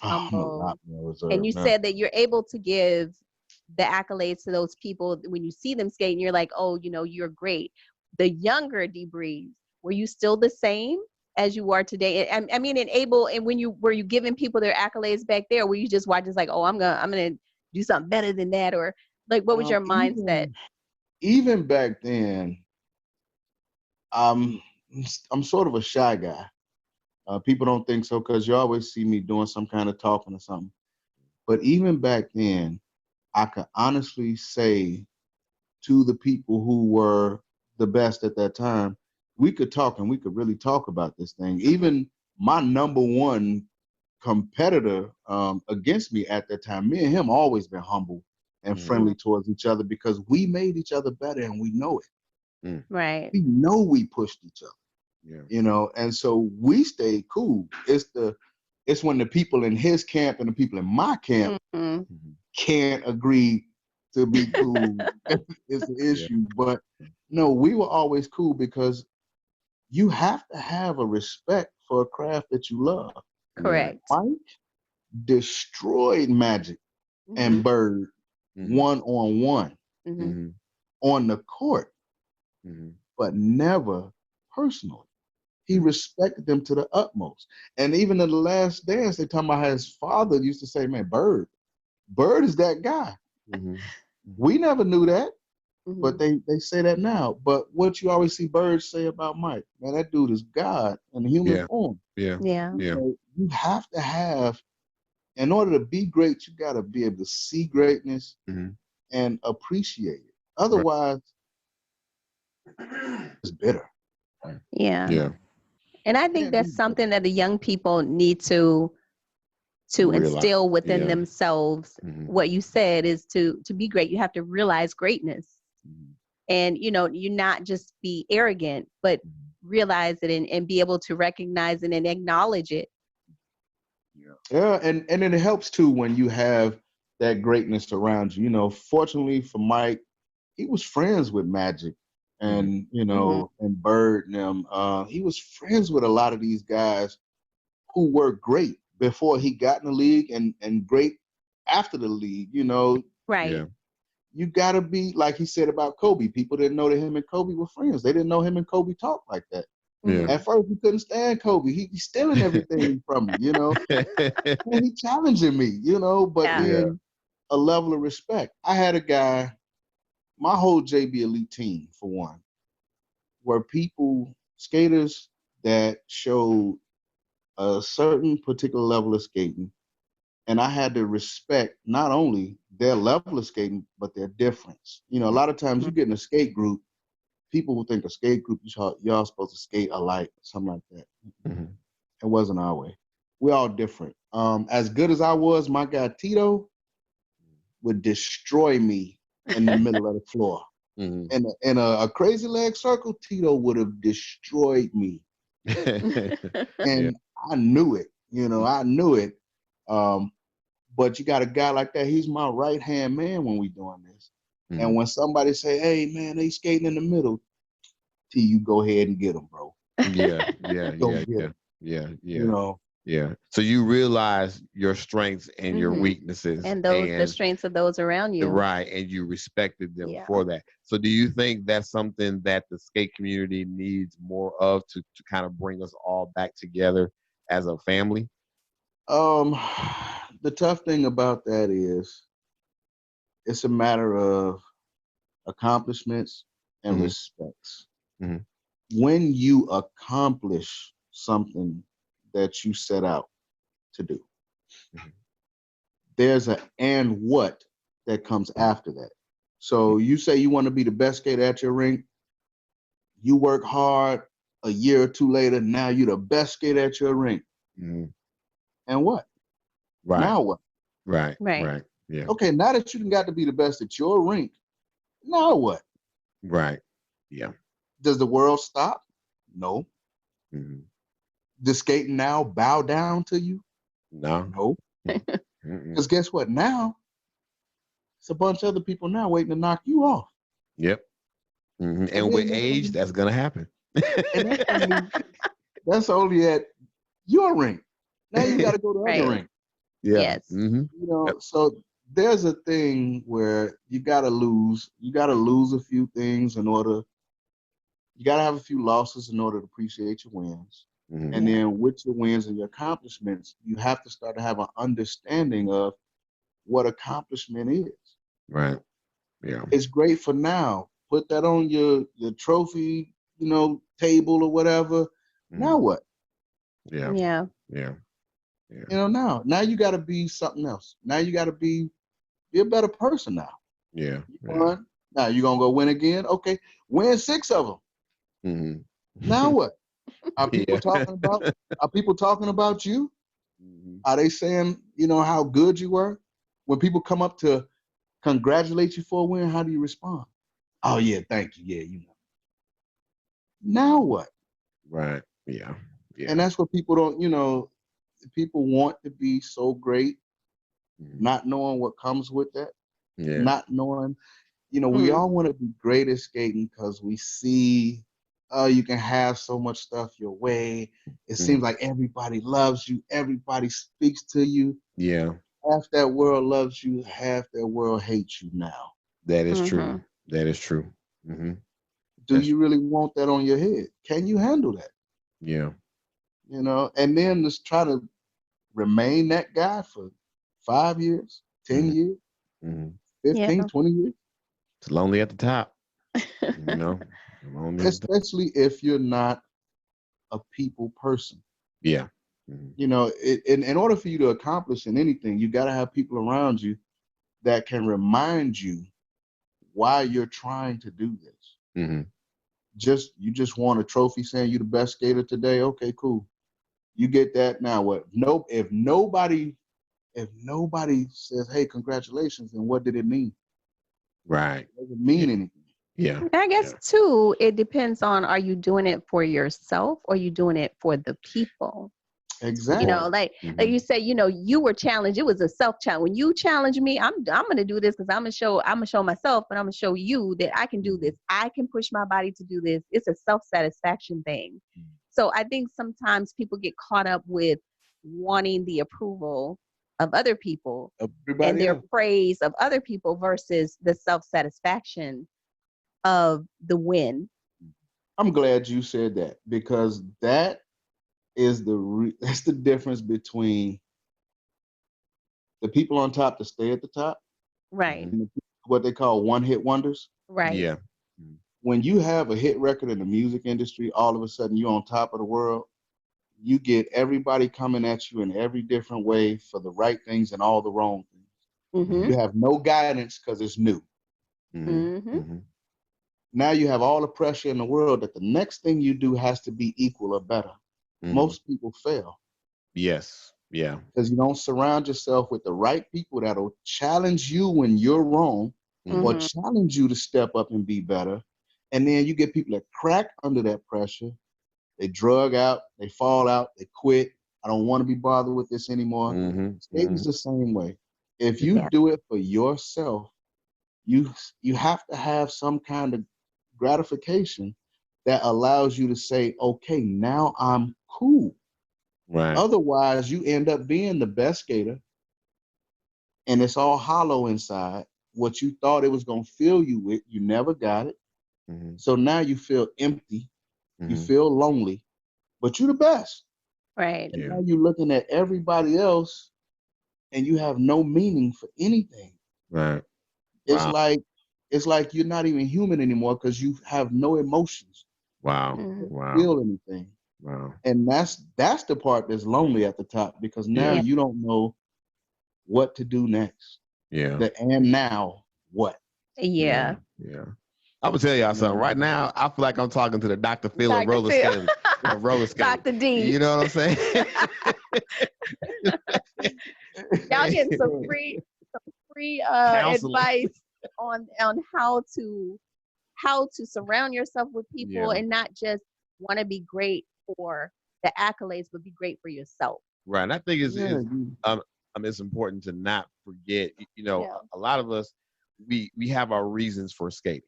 humble. I'm a lot more reserved and you said that you're able to give the accolades to those people when you see them skating. You're like, oh, you know, you're great. The younger D-Breez, were you still the same as you are today? I mean, and when were you giving people their accolades back there? Were you just watching like, oh, I'm gonna do something better than that, or like what was your mindset? Even back then, I'm sort of a shy guy. People don't think so because you always see me doing some kind of talking or something. But even back then, I could honestly say to the people who were the best at that time, we could talk and we could really talk about this thing. Even my number one competitor against me at that time, me and him always been humble and friendly towards each other because we made each other better and we know it. Right. We know we pushed each other. You know, and so we stayed cool. It's when the people in his camp and the people in my camp can't agree to be cool. It's an issue. But no, we were always cool because you have to have a respect for a craft that you love. Correct. Mike destroyed Magic and Bird one-on-one on the court, but never personally. He respected them to the utmost. And even in the last dance, they talking about how his father used to say, man, Bird is that guy. We never knew that, but they say that now. But what you always see Bird say about Mike, man, that dude is God in human form. Yeah. So you have to have, in order to be great, you got to be able to see greatness and appreciate it. Otherwise, it's bitter. Yeah. And I think that's something that the young people need to instill within themselves. What you said is to be great, you have to realize greatness. And, you know, you not just be arrogant, but realize it and be able to recognize it and acknowledge it. Yeah, and it helps too when you have that greatness around you. You know, fortunately for Mike, he was friends with Magic and and Bird and them. He was friends with a lot of these guys who were great before he got in the league and great after the league. Right. Yeah. You gotta be like he said about Kobe. People didn't know that him and Kobe were friends. They didn't know him and Kobe talked like that. Yeah. At first, we couldn't stand Kobe. He's stealing everything from me, and he challenging me, but then a level of respect. I had a guy, my whole JB Elite team, for one, were skaters that showed a certain particular level of skating. And I had to respect not only their level of skating, but their difference. A lot of times you get in a skate group, people will think a skate group, y'all supposed to skate alike, something like that. Mm-hmm. It wasn't our way. We're all different. As good as I was, my guy Tito would destroy me in the middle of the floor. Mm-hmm. In a crazy leg circle, Tito would have destroyed me. And I knew it, I knew it. But you got a guy like that, he's my right-hand man when we doing this. Mm-hmm. And when somebody say, hey, man, they skating in the middle, T, you go ahead and get them, bro. Yeah. Yeah. So you realize your strengths and your weaknesses. And the strengths of those around you. Right. And you respected them for that. So do you think that's something that the skate community needs more of to kind of bring us all back together as a family? The tough thing about that is it's a matter of accomplishments and respects. Mm-hmm. When you accomplish something that you set out to do, there's an and what that comes after that. So you say you want to be the best skater at your rink, you work hard, a year or two later, now you're the best skater at your rink. Mm-hmm. And what? Right. Now what? Right. Yeah. Okay, now that you got to be the best at your rink, now what? Right. Yeah. Does the world stop? No. Mm-hmm. Does skating now bow down to you? No. Because guess what? Now, it's a bunch of other people now waiting to knock you off. Yep. Mm-hmm. And with age, that's going to happen. And that's only at your rink. Now you got to go to other rink. Yeah. Yes. Mm-hmm. So there's a thing where you got to lose. You got to lose a few things in order. You got to have a few losses in order to appreciate your wins. Mm-hmm. And then with your wins and your accomplishments, you have to start to have an understanding of what accomplishment is. Right. Yeah. It's great for now. Put that on your trophy, table or whatever. Mm-hmm. Now what? Yeah. Now you got to be something else. Now you got to be a better person now. Yeah. Now you gonna go win again? Okay, win 6 of them. Mm-hmm. Now what? Are people talking about? Are people talking about you? Mm-hmm. Are they saying how good you were? When people come up to congratulate you for a win, how do you respond? Oh yeah, thank you. Yeah, Now what? Right. Yeah. And that's what people don't. People want to be so great, not knowing what comes with that. Yeah. Not knowing. We all want to be great at skating because we see, you can have so much stuff your way. It seems like everybody loves you. Everybody speaks to you. Yeah. Half that world loves you. Half that world hates you now. That is true. That is true. Mm-hmm. Do you really want that on your head? Can you handle that? Yeah. And then just try to remain that guy for 5 years, 10 years, 15, 20 years. It's lonely at the top, Especially if you're not a people person. Yeah. Mm-hmm. In order for you to accomplish in anything, you got to have people around you that can remind you why you're trying to do this. Mm-hmm. You just want a trophy saying you're the best skater today. Okay, cool. You get that. Now what? Nope. If nobody says, hey, congratulations, then what did it mean? Right. It doesn't mean anything. Yeah. I guess too, it depends on, are you doing it for yourself or are you doing it for the people? Exactly. You know, like you said, you know, you were challenged. It was a self challenge. When you challenge me, I'm gonna do this because I'm gonna show myself, but I'm gonna show you that I can do this. I can push my body to do this. It's a self satisfaction thing. So I think sometimes people get caught up with wanting the approval of other people and their praise of other people versus the self satisfaction of the win. I'm glad you said that, because that is that's the difference between the people on top that stay at the top, right? And what they call one-hit wonders. Right. Yeah. When you have a hit record in the music industry, all of a sudden you're on top of the world. You get everybody coming at you in every different way for the right things and all the wrong things. You have no guidance because it's new. Now you have all the pressure in the world that the next thing you do has to be equal or better. Most people fail. Yes. Yeah. Because you don't surround yourself with the right people that'll challenge you when you're wrong, or challenge you to step up and be better. And then you get people that crack under that pressure. They drug out, they fall out, they quit. I don't want to be bothered with this anymore. Skating's the same way. If you do it for yourself, you have to have some kind of gratification that allows you to say, okay, now I'm cool. Right. Otherwise, you end up being the best skater, and it's all hollow inside. What you thought it was going to fill you with, you never got it. So now you feel empty. You feel lonely, but you're the best. Right. And now you're looking at everybody else, and you have no meaning for anything. Right. It's like you're not even human anymore because you have no emotions. Wow. You don't feel anything. Wow. And that's the part that's lonely at the top, because now you don't know what to do next. And now what? Yeah. I'm gonna tell y'all something right now. I feel like I'm talking to the Dr. Phil of roller skating. Dr. D. You know what I'm saying? Y'all getting some free advice on how to surround yourself with people and not just want to be great for the accolades, but be great for yourself. Right. And I think it's important to not forget, you know, a lot of us, we have our reasons for skating,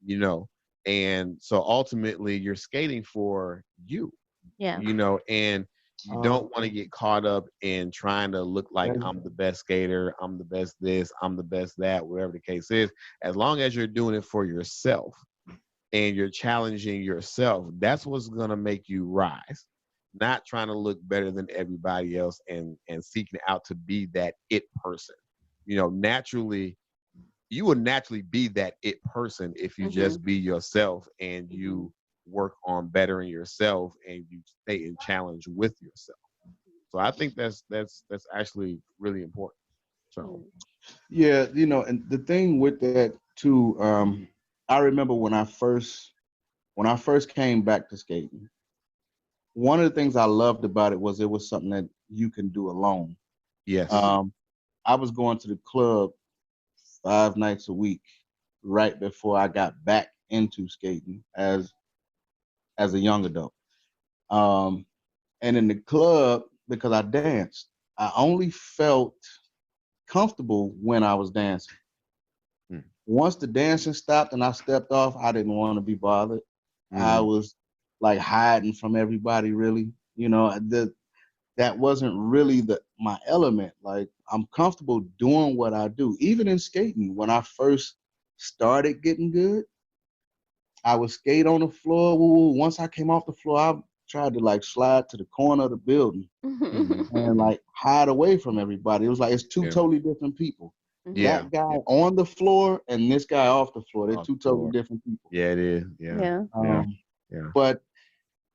you know, and so ultimately you're skating for you, you know, and you don't want to get caught up in trying to look like I'm the best skater, I'm the best this, I'm the best that, whatever the case is. As long as you're doing it for yourself and you're challenging yourself, that's what's going to make you rise. Not trying to look better than everybody else and seeking out to be that it person. You know, naturally, you will naturally be that it person if you just be yourself and you work on bettering yourself and you stay in challenge with yourself. So I think that's actually really important. So yeah, you know, and the thing with that too, I remember when I first came back to skating, one of the things I loved about it was something that you can do alone. Yes. I was going to the club 5 nights a week right before I got back into skating as a young adult. And in the club, because I danced, I only felt comfortable when I was dancing. Once the dancing stopped and I stepped off, I didn't want to be bothered. I was like hiding from everybody, really. You know, that wasn't really my element. Like, I'm comfortable doing what I do. Even in skating, when I first started getting good, I would skate on the floor. Once I came off the floor, I tried to like slide to the corner of the building and like hide away from everybody. It was like it's two totally different people. That guy on the floor and this guy off the floor, they're two totally different people. Yeah, it is. Yeah. But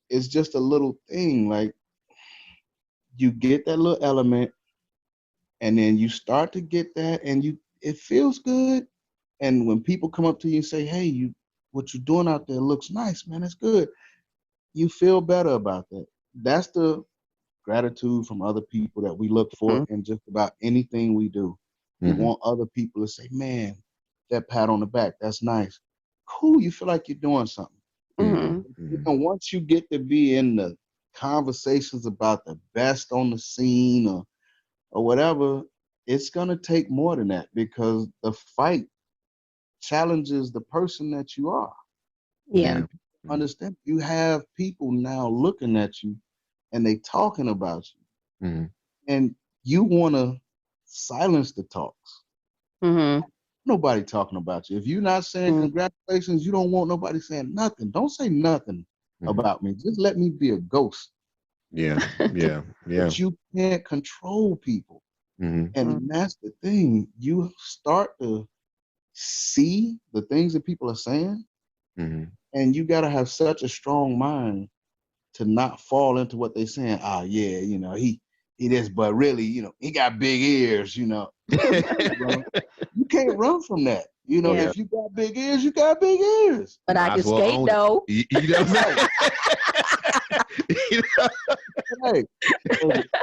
it's just a little thing. Like, you get that little element, and then you start to get that, and it feels good. And when people come up to you and say, "Hey, what you're doing out there looks nice, man. It's good." You feel better about that. That's the gratitude from other people that we look for in just about anything we do. We want other people to say, "Man, that pat on the back, that's nice." Cool, you feel like you're doing something. And once you get to be in the conversations about the best on the scene or whatever, it's gonna take more than that because the fight challenges the person that you are. Yeah. Understand? You have people now looking at you and they talking about you. Mm-hmm. And you wanna silence the talks. Mm-hmm. Nobody talking about you. If you're not saying congratulations, you don't want nobody saying nothing. Don't say nothing about me. Just let me be a ghost. Yeah. But you can't control people. Mm-hmm. And that's the thing. You start to see the things that people are saying, and you got to have such a strong mind to not fall into what they're saying. Ah, yeah, he this, but really, he got big ears, You can't run from that. If you got big ears, you got big ears. But I can skate though. You know what I'm saying?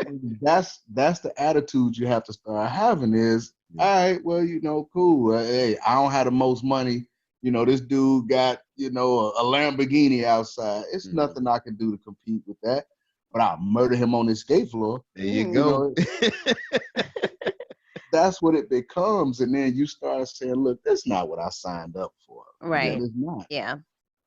And that's the attitude you have to start having is, all right, well, cool. Hey, I don't have the most money. This dude got, a Lamborghini outside. It's nothing I can do to compete with that. But I'll murder him on his skate floor. There you go. That's what it becomes. And then you start saying, look, that's not what I signed up for. Right. It's not. Yeah.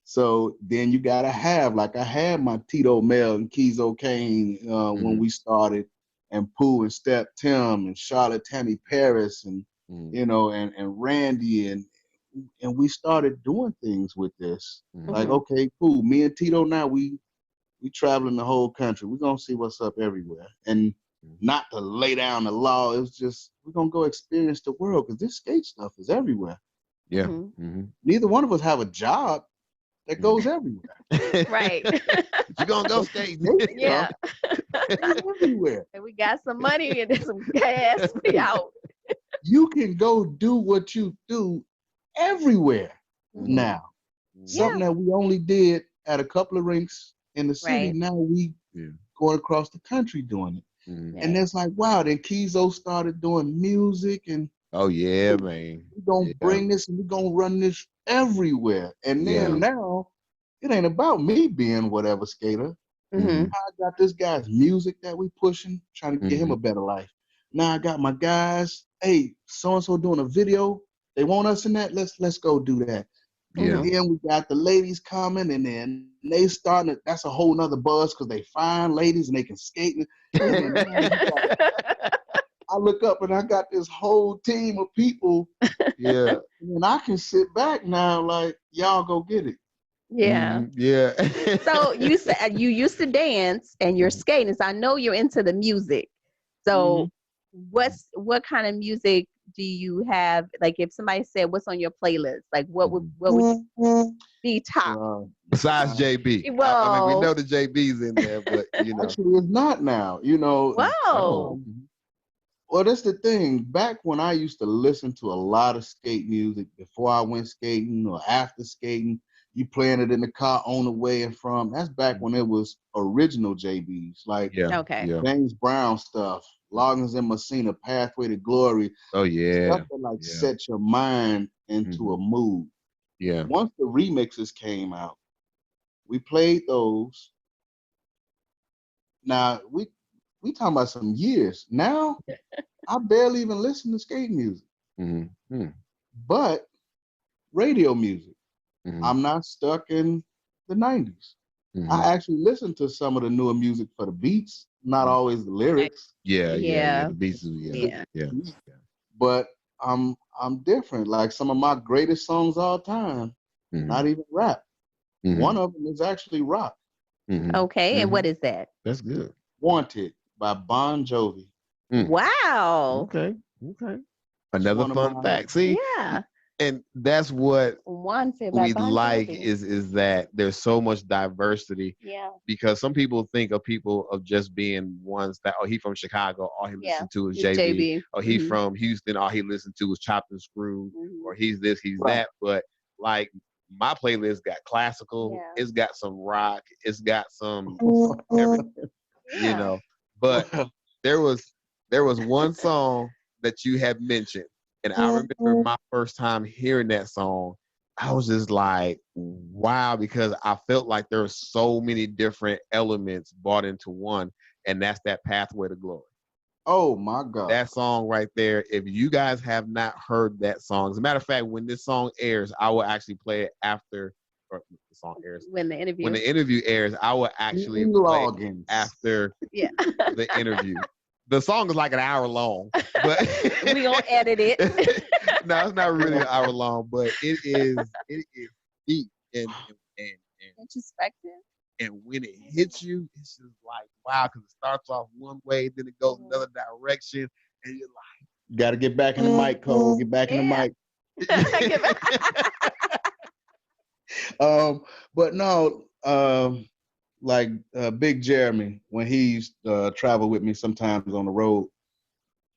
So then you got to have, like I had my Tito Mel and Keys O'Kane when we started, and Pooh and Step Tim and Charlotte Tammy Paris and, and Randy. And we started doing things with this. Like, okay, cool. Me and Tito now, we traveling the whole country. We're going to see what's up everywhere. And not to lay down the law. It's just, we're going to go experience the world because this skate stuff is everywhere. Yeah. Neither one of us have a job that goes everywhere. Right. You're going to go skating. Yeah. Everywhere. And we got some money and some gas. We out. You can go do what you do everywhere now. Something that we only did at a couple of rinks in the city. Now we going across the country doing it. And it's like, wow, then Kizo started doing music and oh yeah, man. We're gonna bring this and we're gonna run this everywhere. And then now it ain't about me being whatever skater. I got this guy's music that we pushing, trying to get him a better life. Now I got my guys, hey, so-and-so doing a video. They want us in that. Let's go do that. Yeah. And then we got the ladies coming, and then they starting. That's a whole nother buzz because they fine ladies and they can skate. And then I look up and I got this whole team of people. Yeah. And I can sit back now, like y'all go get it. Yeah. Yeah. So you said you used to dance and you're skating. So I know you're into the music. So what kind of music do you have? Like if somebody said, what's on your playlist? Like what would be top? Besides JB. Well, I mean, we know the JB's in there, but actually it's not now. Wow. Well, that's the thing. Back when I used to listen to a lot of skate music before I went skating or after skating, you playing it in the car on the way and from. That's back when it was original JBs, like James Brown stuff, Loggins and Messina, Pathway to Glory. Oh yeah. Stuff that set your mind into a mood. Yeah. Once the remixes came out, we played those. Now we talking about some years. Now I barely even listen to skate music. But radio music. I'm not stuck in the 90s. I actually listen to some of the newer music for the beats, not always the lyrics. Yeah. The beats, yeah. But I'm different. Like some of my greatest songs all time, not even rap. One of them is actually rock. Okay, and what is that? That's good. Wanted by Bon Jovi. Wow. Okay. Another fun fact. See? Yeah. And that's what we like Jovi. is that there's so much diversity. Yeah. Because some people think of people of just being ones that, he from Chicago, all he listened to is JB. Or he from Houston, all he listened to was Chopped and Screwed. Or he's this, he's that. But like my playlist got classical, it's got some rock, it's got some everything, But there was one song that you had mentioned. And I remember my first time hearing that song, I was just like, wow, because I felt like there were so many different elements brought into one, and that's that Pathway to Glory. Oh my God. That song right there. If you guys have not heard that song, as a matter of fact, when this song airs, I will actually play it after or the song airs. When the interview. When the interview airs, I will actually play after the interview. The song is like an hour long, but we gonna edit it. No, it's not really an hour long, but it is deep and introspective. And when it hits you, it's just like wow, because it starts off one way, then it goes another direction, and you're like, you got to get back in the mic, Cole. Get back in the mic. But no, like Big Jeremy, when he's travel with me sometimes on the road,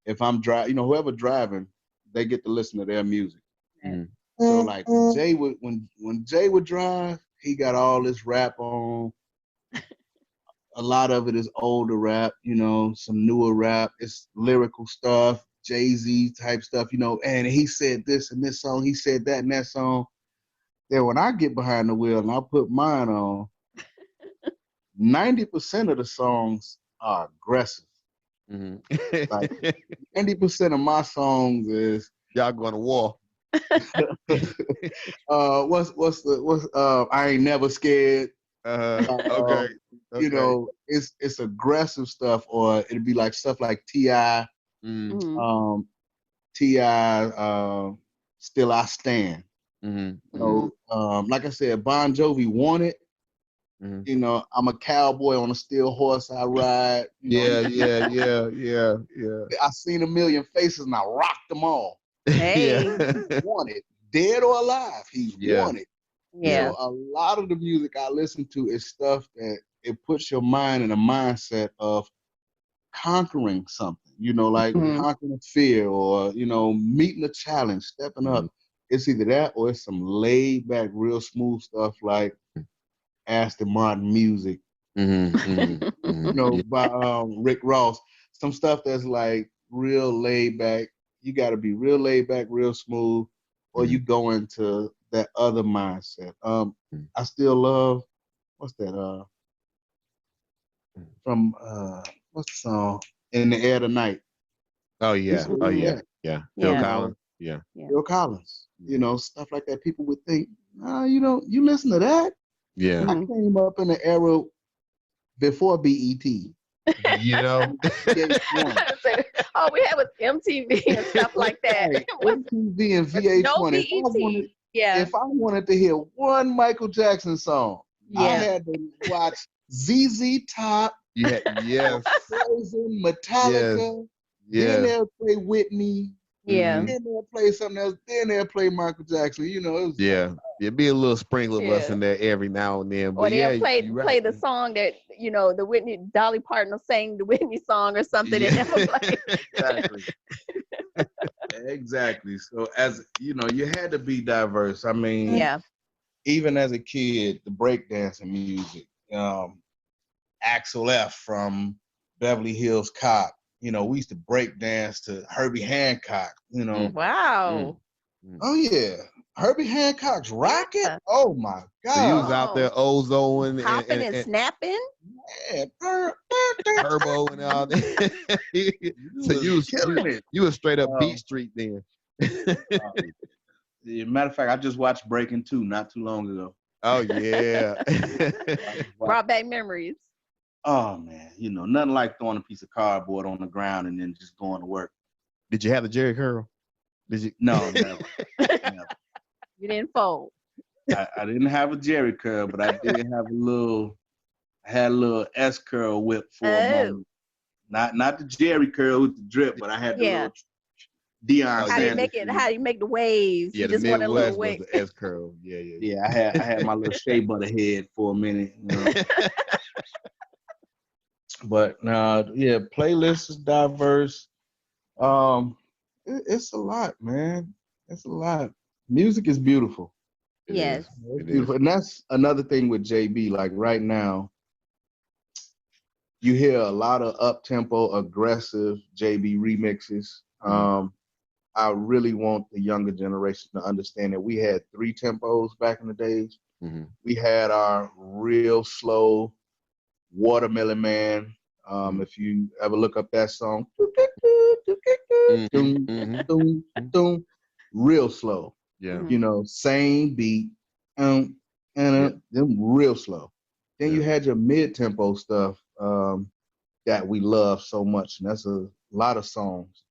if I'm driving, whoever driving, they get to listen to their music. Mm-hmm. So like when Jay would drive, he got all this rap on. A lot of it is older rap, some newer rap. It's lyrical stuff, Jay-Z type stuff, and he said this in this song, he said that in that song. Then when I get behind the wheel and I put mine on, 90% of the songs are aggressive. Mm-hmm. Like 90% of my songs is y'all going to war. What's I ain't never scared. Okay. It's aggressive stuff, or it'd be like stuff like T.I. Mm-hmm. T.I. Still I Stand. Mm-hmm. Like I said, Bon Jovi Want It. Mm-hmm. I'm a cowboy on a steel horse I ride. Yeah. I seen a million faces and I rocked them all. Hey. Wanted, dead or alive, he's wanted. Yeah. So a lot of the music I listen to is stuff that it puts your mind in a mindset of conquering something, like conquering fear or, meeting a challenge, stepping up. It's either that or it's some laid back, real smooth stuff like Aston Martin music, by Rick Ross. Some stuff that's like real laid back. You got to be real laid back, real smooth, or you go into that other mindset. I still love, what's that? From what's the song? In the Air Tonight. Oh yeah. Phil Collins. Yeah. Phil Collins. Stuff like that. People would think, you listen to that? Yeah. I came up in the era before BET. All we had was MTV and stuff like that. Right. MTV and VH1. No BET. If I wanted to hear one Michael Jackson song, I had to watch ZZ Top. Yes. Frozen, Metallica. Yes. Then they'll play Whitney. Yeah. Then they'll play something else. Then they'll play Michael Jackson. It was There'd be a little sprinkle of us in there every now and then. But or they'll play the song that, the Whitney, Dolly Parton will sing the Whitney song or something and never play. Exactly. Exactly. So as you had to be diverse. I mean, even as a kid, the breakdancing music, Axel F from Beverly Hills Cop. We used to break dance to Herbie Hancock. Wow. Oh yeah, Herbie Hancock's Rocket. Yeah. Oh my God. So he was out there ozoing hopping and snapping. Yeah, turbo and all that. So you was straight up Beat Street then. Matter of fact, I just watched Breaking 2 not too long ago. Oh yeah. Brought back memories. Oh man, nothing like throwing a piece of cardboard on the ground and then just going to work. Did you have the Jerry curl? Did you? No, never. You didn't fold. I didn't have a Jerry curl, but I did have a little S curl whip for a moment. Not the Jerry curl with the drip, but I had the little Deion. How do you make the waves? Yeah, you just want a little wave. The S curl. Yeah. Yeah, I had my little shea butter head for a minute. But playlist is diverse. It's a lot, man. It's a lot. Music is beautiful. Yes. It's beautiful. And that's another thing with JB. Like right now, you hear a lot of up-tempo, aggressive JB remixes. I really want the younger generation to understand that we had 3 tempos back in the days. Mm-hmm. We had our real slow Watermelon Man. If you ever look up that song, real slow. Yeah. You know, same beat, and them real slow. Then you had your mid-tempo stuff that we love so much, and that's a lot of songs.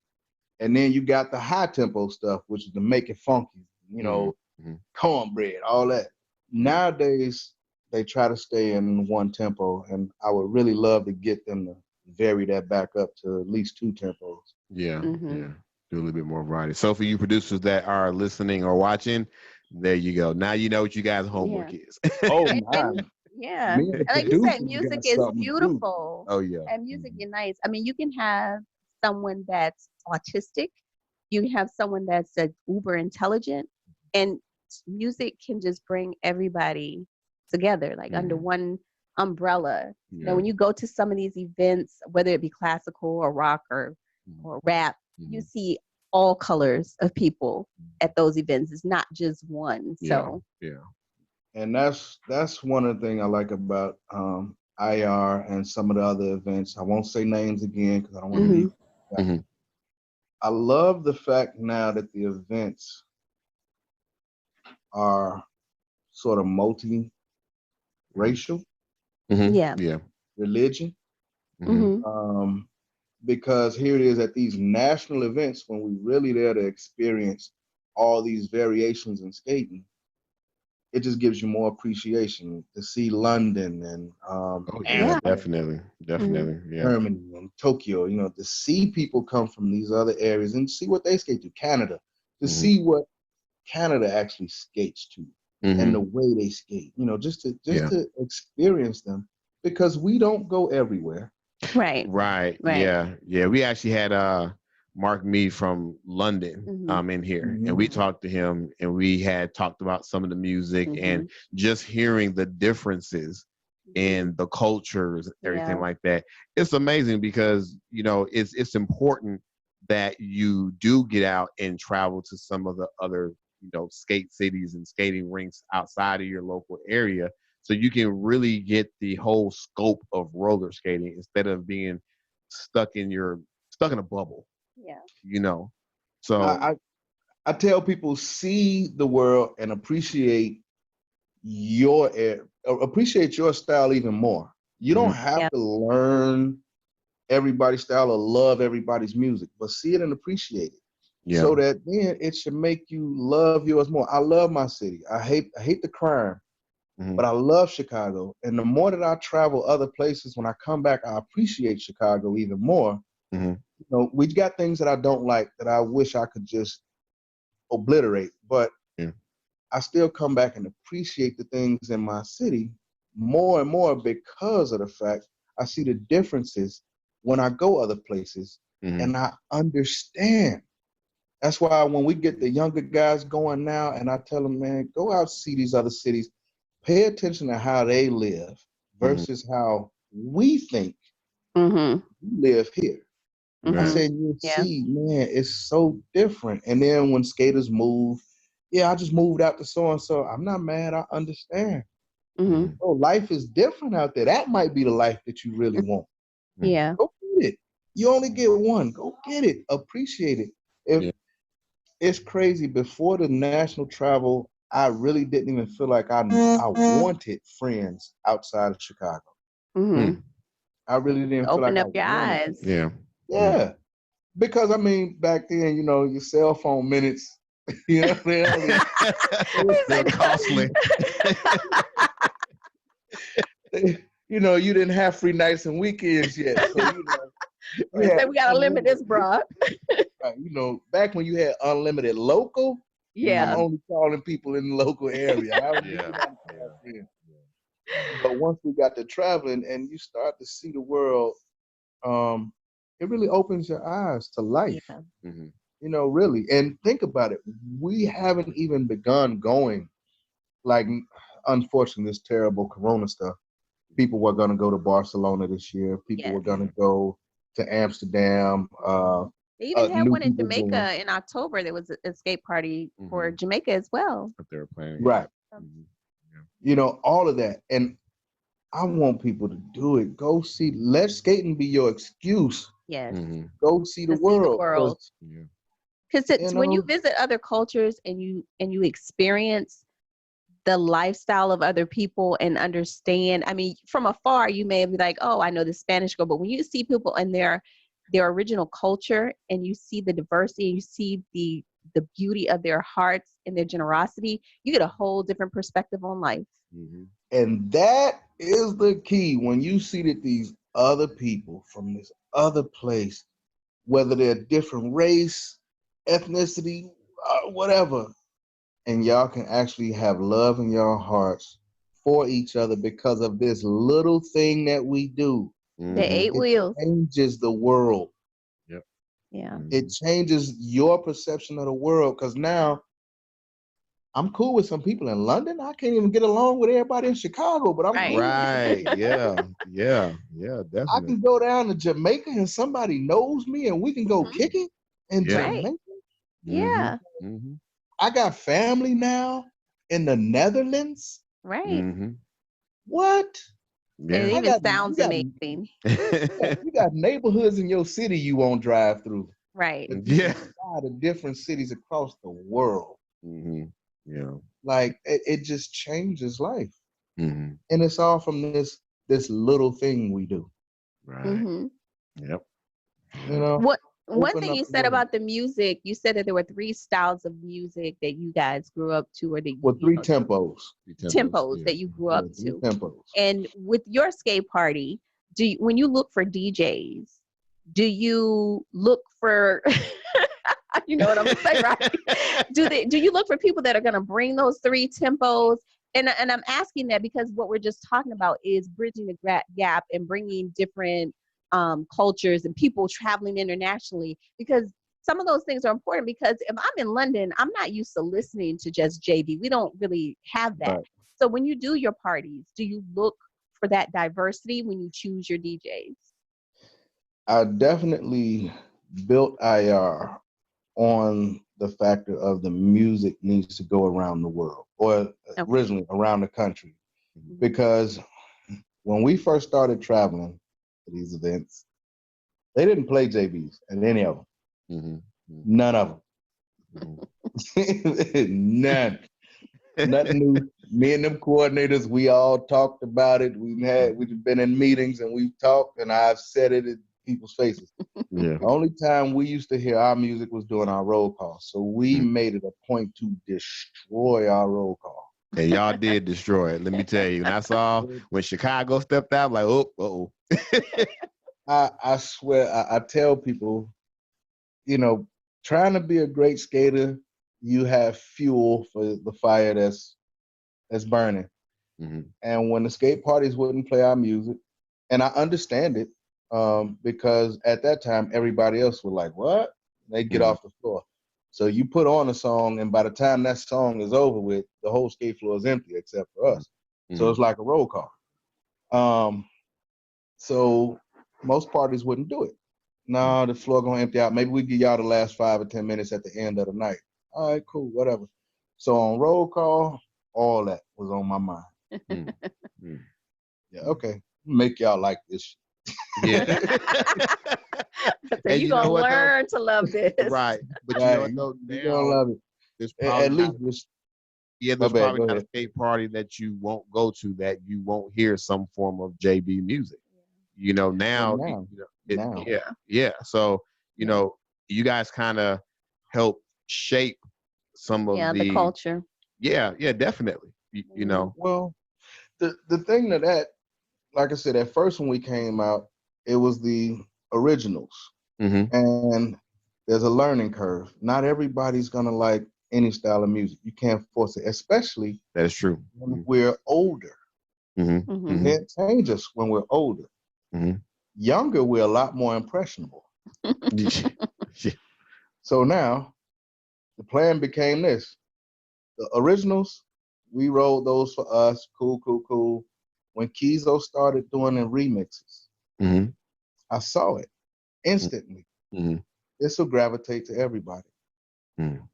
And then you got the high-tempo stuff, which is to make it funky, you know, cornbread, all that. Nowadays, they try to stay in one tempo, and I would really love to get them to vary that back up to at least 2 tempos. Yeah, yeah. Do a little bit more variety. So for you producers that are listening or watching, there you go. Now you know what you guys' homework is. Oh my. Yeah. Like you said, music is beautiful. Oh yeah. And music is nice. I mean, you can have someone that's autistic. You can have someone that's uber intelligent, and music can just bring everybody together, like under one umbrella. You know, when you go to some of these events, whether it be classical or rock or rap, you see all colors of people at those events. It's not just one. So and that's one of the things I like about IR and some of the other events. I won't say names again because I don't want to be. I love the fact now that the events are sort of multi-racial, religion, because here it is at these national events when we really there to experience all these variations in skating. It just gives you more appreciation to see London and definitely, Germany and Tokyo. You know, to see people come from these other areas and see what they skate to. Canada, to see what Canada actually skates to and the way they skate. You know, just to experience them, because we don't go everywhere. Right. Yeah. We actually had Mark Mead from London in here, and we talked to him, and we had talked about some of the music and just hearing the differences in the cultures, everything like that. It's amazing because, you know, it's important that you do get out and travel to some of the other, you know, skate cities and skating rinks outside of your local area, so you can really get the whole scope of roller skating instead of being stuck in a bubble. Yeah. You know. So I tell people, see the world and appreciate your style even more. You don't have to learn everybody's style or love everybody's music, but see it and appreciate it. So that then it should make you love yours more. I love my city. I hate the crime, but I love Chicago. And the more that I travel other places, when I come back, I appreciate Chicago even more. You know, we got things that I don't like that I wish I could just obliterate, but I still come back and appreciate the things in my city more and more because of the fact I see the differences when I go other places and I understand. That's why when we get the younger guys going now, and I tell them, man, go out, see these other cities, pay attention to how they live versus how we think we live here. I said, you'll see, man, it's so different. And then when skaters move, I just moved out to so-and-so. I'm not mad. I understand. Oh, life is different out there. That might be the life that you really want. Yeah. Go get it. You only get one. Go get it. Appreciate it. It's crazy. Before the national travel, I really didn't even feel like I wanted friends outside of Chicago. I really didn't feel like open up your eyes. Yeah. Because I mean, back then, you know, your cell phone minutes, you know, they're costly. You know, you didn't have free nights and weekends yet. So, you know, we gotta limit this, bro. You know, back when you had unlimited local, I'm only calling people in the local area. But once we got to traveling and you start to see the world, it really opens your eyes to life. You know, really. And think about it. We haven't even begun going, like, unfortunately, this terrible Corona stuff. People were going to go to Barcelona this year. People were going to go to Amsterdam. They even had new one in people join. Jamaica in October. There was an escape party for Jamaica as well. But they were planning. Right. You know, all of that. And I want people to do it. Go see, let skating be your excuse. Yes. Go see the world. Because when you visit other cultures and you experience the lifestyle of other people and understand, I mean, from afar, you may be like, oh, I know the Spanish girl. But when you see people in their original culture and you see the diversity and you see the beauty of their hearts and their generosity, you get a whole different perspective on life. And that is the key. When you see that these other people from this other place, whether they're different race, ethnicity, whatever, and y'all can actually have love in your hearts for each other because of this little thing that we do. The 8 wheels. It changes the world. Yep. Yeah. It changes your perception of the world, because now I'm cool with some people in London. I can't even get along with everybody in Chicago, but I'm cool. Right. Yeah. Definitely. I can go down to Jamaica and somebody knows me and we can go kick it in Jamaica. Yeah. I got family now in the Netherlands. Right. What? Yeah. It even sounds amazing. You got neighborhoods in your city you won't drive through. Right. Yeah. The different cities across the world. Yeah. Like it just changes life. And it's all from this little thing we do. Right. Yep. You know, one thing you said about the music, you said that there were 3 styles of music that you guys grew up to, or that 3 tempos. Tempos that you grew up to. Tempos. And with your skate party, when you look for DJs, do you look for you know what I'm saying, right? Do you look for people that are going to bring those 3 tempos? And I'm asking that because what we're just talking about is bridging the gap and bringing different cultures and people traveling internationally, because some of those things are important. Because if I'm in London, I'm not used to listening to just JB. We don't really have that. Right. So when you do your parties, do you look for that diversity when you choose your DJs? I definitely built IR on the factor of the music needs to go around the world, or originally around the country. Because when we first started traveling to these events, they didn't play JBs at any of them. None of them. None. Nothing new. Me and them coordinators, we all talked about it. We've been in meetings and we've talked, and I've said it in people's faces. The only time we used to hear our music was during our roll call. So we made it a point to destroy our roll call. And y'all did destroy it. Let me tell you. And I saw when Chicago stepped out, I'm like, oh, I swear, I tell people, you know, trying to be a great skater, you have fuel for the fire that's burning. And when the skate parties wouldn't play our music, and I understand it, because at that time everybody else was like, what? They'd get off the floor. So you put on a song, and by the time that song is over with, the whole skate floor is empty except for us. So it's like a roll call. So most parties wouldn't do it. No, the floor gonna empty out. Maybe we give y'all the last 5 or 10 minutes at the end of the night. All right, cool, whatever. So on roll call, all that was on my mind. Yeah, okay, make y'all like this. Yeah. So you're gonna learn to love this, right? But you know, you're gonna love it. There's at least. There's probably not a skate party that you won't go to that you won't hear some form of JB music. You know, now. Yeah. So you know, you guys kind of help shape some of the culture. Yeah, definitely. You know. Well, the thing that, like I said, at first when we came out, it was the originals, and there's a learning curve. Not everybody's gonna like any style of music. You can't force it, especially that is true when we're older. You can't change us when we're older. Younger, we're a lot more impressionable. So now the plan became this: the originals, we wrote those for us, cool. When Kizo started doing the remixes, I saw it instantly. this will gravitate to everybody. Mm.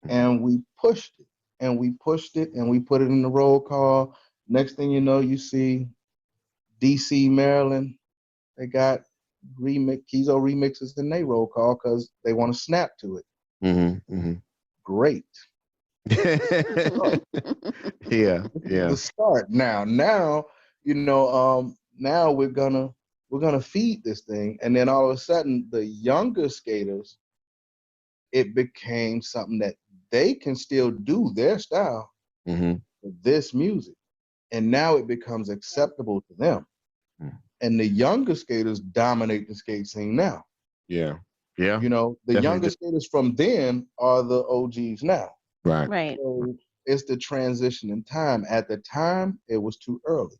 And we pushed it, and we pushed it, and we put it in the roll call. Next thing you know, you see DC, Maryland, they got Keyzo remixes in their roll call because they want to snap to it. Mm-hmm, mm-hmm. Great. Yeah. The start. Now, now we're gonna feed this thing, and then all of a sudden, the younger skaters, it became something that they can still do their style, this music, and now it becomes acceptable to them. And the younger skaters dominate the skate scene now. Yeah. Yeah. You know, the younger skaters from then are the OGs now. Right. So it's the transition in time. At the time, it was too early.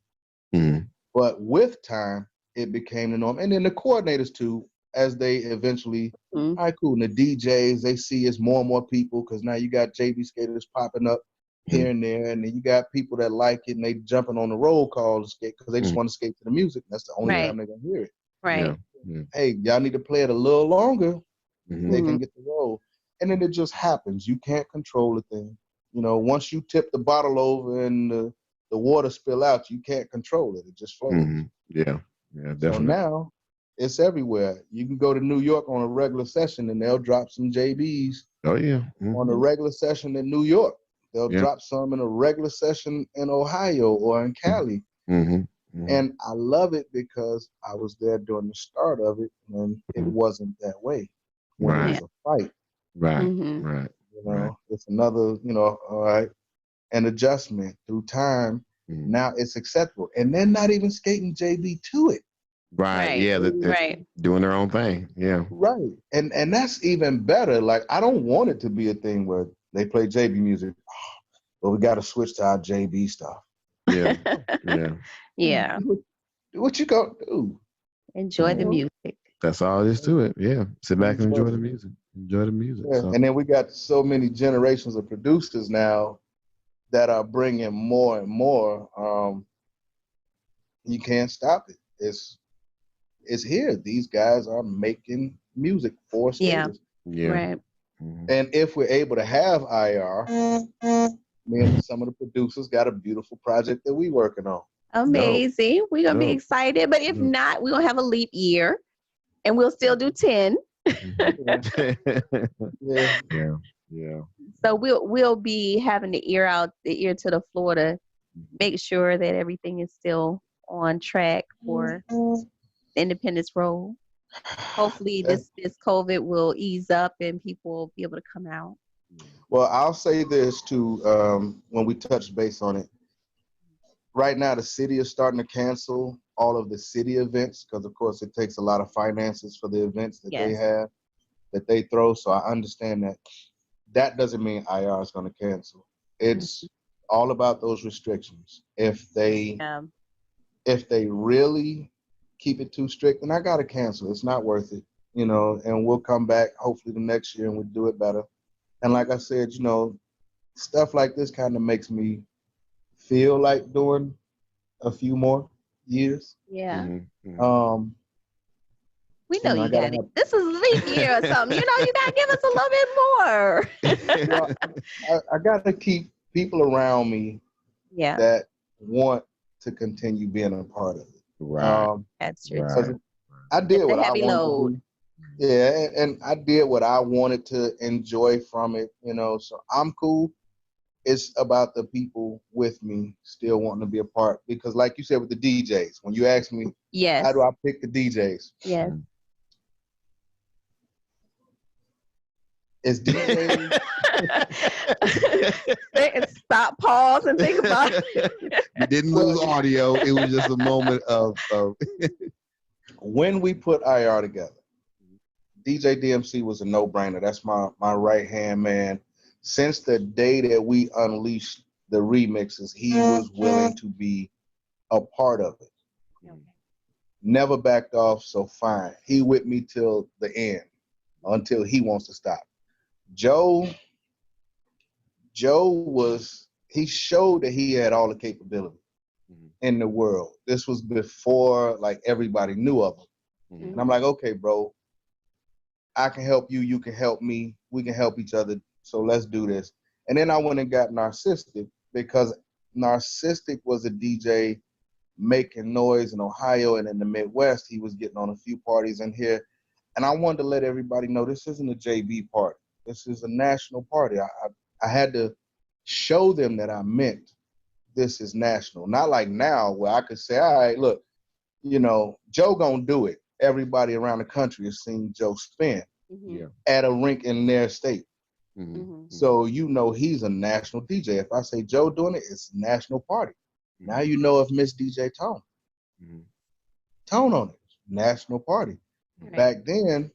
But with time, it became the norm. And then the coordinators too, as they eventually, all right, cool. And the DJs, they see it's more and more people because now you got JV skaters popping up here and there, and then you got people that like it and they jumping on the roll call to skate because they just want to skate to the music. That's the only time they're gonna hear it. Right. Yeah. Hey, y'all need to play it a little longer. They can get the roll. And then it just happens. You can't control the thing. You know, once you tip the bottle over and the water spill out, you can't control it. It just flows. Yeah. Yeah, definitely. So now it's everywhere. You can go to New York on a regular session and they'll drop some JBs. Oh yeah. On a regular session in New York. They'll drop some in a regular session in Ohio or in Cali. And I love it because I was there during the start of it when it wasn't that way. When it was a fight. Right. You know, it's another, all right, an adjustment through time. Now it's acceptable. And they're not even skating JB to it. Right. Yeah. They're doing their own thing. Yeah. Right. And that's even better. Like, I don't want it to be a thing where they play JB music, but we got to switch to our JB stuff. Yeah. Yeah. Yeah. What you gonna do? Enjoy the music. That's all there is to it. Yeah. Sit back and enjoy the music. Enjoy the music. Yeah. So. And then we got so many generations of producers now that are bringing more and more. You can't stop it. It's here. These guys are making music for skaters. Yeah. Right. And if we're able to have IR, me and some of the producers got a beautiful project that we working on. Amazing. We're going to be excited. But if not, we're going to have a leap year and we'll still do 10. Yeah. So we'll be having the ear to the floor to make sure that everything is still on track for Independence Roll. Hopefully this COVID will ease up and people will be able to come out. Well, I'll say this too, when we touch base on it. Right now, the city is starting to cancel all of the city events because, of course, it takes a lot of finances for the events that they have, that they throw. So I understand that. That doesn't mean IR is going to cancel. It's all about those restrictions. If they really keep it too strict, then I got to cancel. It's not worth it, and we'll come back hopefully the next year and we'll do it better. And like I said, stuff like this kind of makes me feel like doing a few more years. Yeah. We know you got it. This is leap year or something. You got to give us a little bit more. Well, I got to keep people around me that want to continue being a part of it. Right. That's true. Right. I did what I wanted load. to do. Yeah, and I did what I wanted to enjoy from it, so I'm cool. It's about the people with me still wanting to be a part because like you said with the DJs, when you ask me, how do I pick the DJs? Yes. It's DJs. Stop, pause, and think about it. You didn't lose audio. It was just a moment of When we put IR together, DJ DMC was a no-brainer. That's my right-hand man. Since the day that we unleashed the remixes, he was willing to be a part of it. Okay. Never backed off, so fine. He with me till the end, until he wants to stop. Joe he showed that he had all the capability in the world. This was before like everybody knew of him. And I'm like, okay, bro, I can help you, you can help me, we can help each other. So let's do this. And then I went and got Narcissistic because Narcissistic was a DJ making noise in Ohio and in the Midwest. He was getting on a few parties in here. And I wanted to let everybody know this isn't a JB party. This is a national party. I had to show them that I meant this is national. Not like now where I could say, all right, look, you know, Joe gonna do it. Everybody around the country has seen Joe spin at a rink in their state. So you know he's a national DJ. If I say Joe doing it, it's a national party. Now you know if Miss DJ Tone. Tone on it. National party. Right. Back then,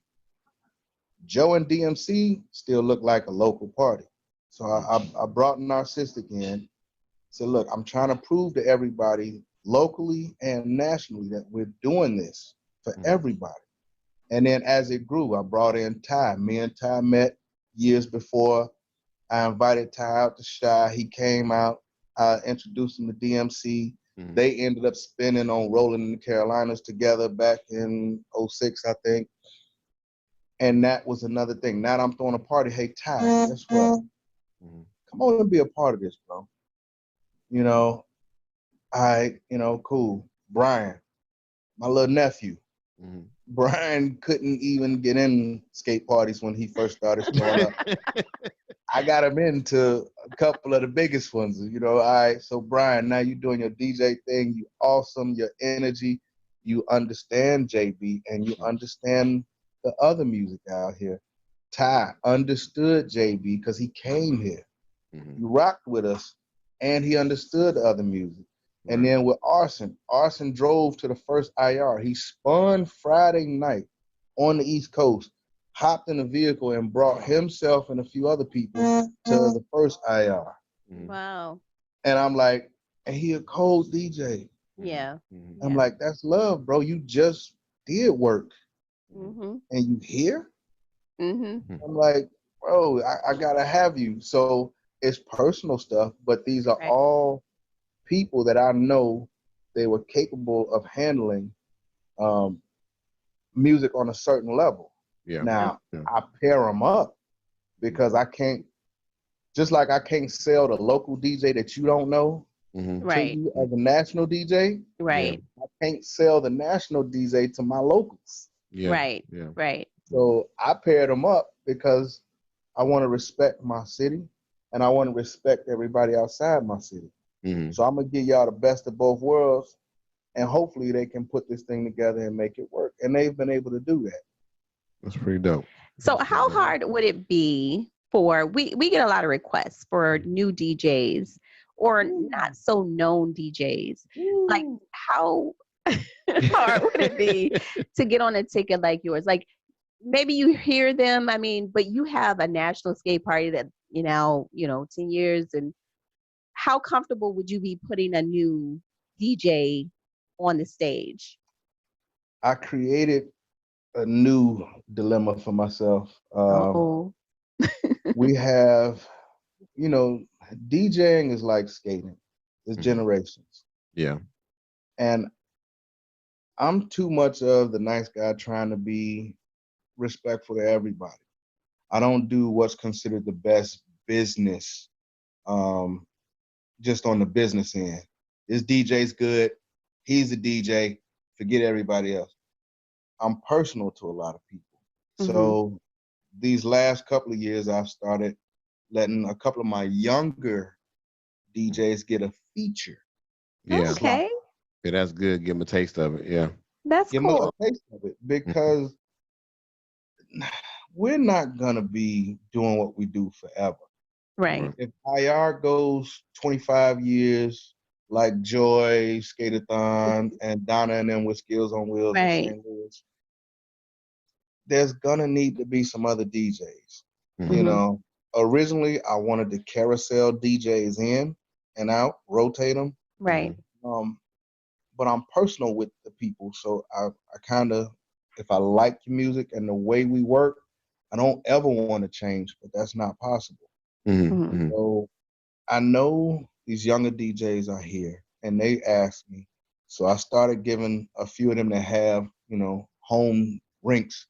Joe and DMC still looked like a local party. So I brought Narcissistic in. Said, look, I'm trying to prove to everybody locally and nationally that we're doing this for everybody. And then as it grew, I brought in Ty. Me and Ty met years before. I invited Ty out to Shy. He came out. I introduced him to DMC. They ended up spinning on Rolling in the Carolinas together back in 06, I think. And that was another thing. Now that I'm throwing a party, hey, Ty, guess what? Come on and be a part of this, bro. You know, cool. Brian, my little nephew. Brian couldn't even get in skate parties when he first started growing up. I got him into a couple of the biggest ones, you know. All right, so Brian, now you're doing your DJ thing. You awesome, your energy. You understand JB and you understand the other music out here. Ty understood JB because he came here. He rocked with us and he understood the other music. And then with Arson drove to the first IR. He spun Friday night on the East Coast, hopped in a vehicle and brought himself and a few other people to the first IR. Wow. And I'm like, and he a cold DJ. Yeah. I'm like, that's love, bro. You just did work. And you here? I'm like, bro, I gotta have you. So it's personal stuff, but these are all people that I know they were capable of handling music on a certain level. Now, I pair them up because I can't, just like I can't sell the local DJ that you don't know to you as a national DJ. Right. I can't sell the national DJ to my locals. Right. So I paired them up because I want to respect my city and I want to respect everybody outside my city. So I'm going to give y'all the best of both worlds and hopefully they can put this thing together and make it work. And they've been able to do that. That's pretty dope. So how hard would it be for, we get a lot of requests for new DJs or not so known DJs. Like how hard would it be to get on a ticket like yours? Like maybe you hear them, I mean, but you have a national skate party that, 10 years. And how comfortable would you be putting a new DJ on the stage? I created a new dilemma for myself. We have, DJing is like skating. It's generations. Yeah. And I'm too much of the nice guy trying to be respectful to everybody. I don't do what's considered the best business, just on the business end. This DJ's good. He's a DJ. Forget everybody else. I'm personal to a lot of people. So these last couple of years, I've started letting a couple of my younger DJs get a feature. Yeah. Okay. Yeah, that's good. Give them a taste of it. Yeah. That's Give cool. them a taste of it because we're not going to be doing what we do forever. Right. If IR goes 25 years, like Joy, Skateathon, and Donna and them with Skills on Wheels in St. Louis, there's going to need to be some other DJs. Originally, I wanted to carousel DJs in and out, rotate them. Right. But I'm personal with the people, so I kind of, if I like your music and the way we work, I don't ever want to change, but that's not possible. So I know these younger DJs are here and they ask me. So I started giving a few of them that have, home rinks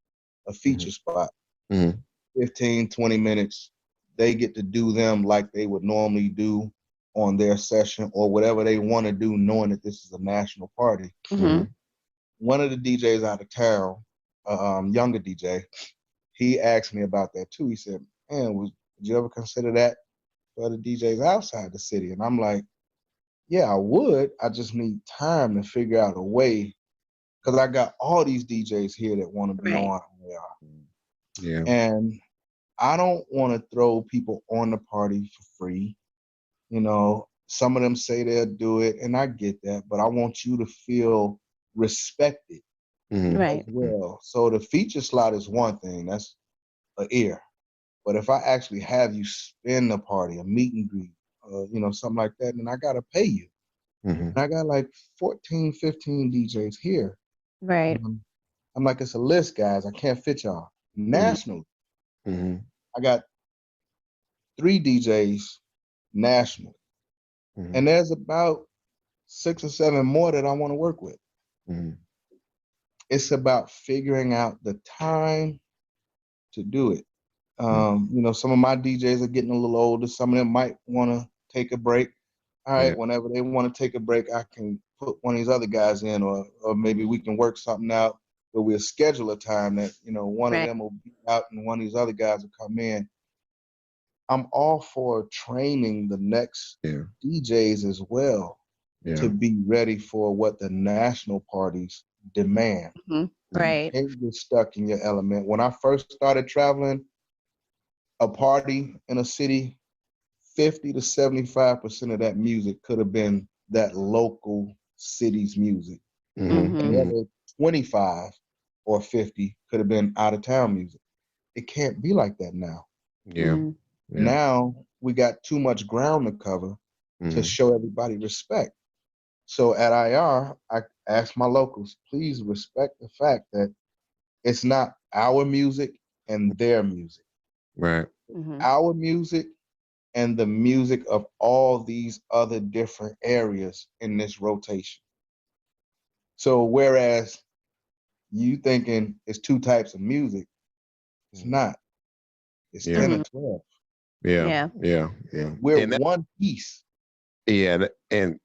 a feature spot. mm-hmm. 15, 20 minutes. They get to do them like they would normally do on their session or whatever they want to do, knowing that this is a national party. Mm-hmm. One of the DJs out of town, younger DJ, he asked me about that too. He said, man, would you ever consider that for the DJs outside the city? And I'm like, yeah, I would. I just need time to figure out a way, because I got all these DJs here that want to be on AR. Yeah. And I don't want to throw people on the party for free. You know, some of them say they'll do it, and I get that, but I want you to feel respected as well. So the feature slot is one thing, that's an ear. But if I actually have you spin the party, a meet and greet, you know, something like that, then I got to pay you. And I got like 14, 15 DJs here. Right. I'm like, it's a list, guys. I can't fit y'all. Nationally, I got 3 DJs nationally. And there's about 6 or 7 more that I want to work with. It's about figuring out the time to do it. You know, some of my DJs are getting a little older. Some of them might want to take a break. All right, whenever they want to take a break, I can put one of these other guys in, or maybe we can work something out where we'll schedule a time that, you know, one of them will be out and one of these other guys will come in. I'm all for training the next DJs as well to be ready for what the national parties demand. Right. You can't get stuck in your element. When I first started traveling a party in a city, 50 to 75% of that music could have been that local city's music. And the other 25 or 50 could have been out of town music. It can't be like that now. Now we got too much ground to cover to show everybody respect. So at IR, I asked my locals, please respect the fact that it's not our music and their music. Right. Our music and the music of all these other different areas in this rotation. So whereas you thinking it's 2 types of music, it's not. It's 10 or 12. Yeah. We're one piece. Yeah, and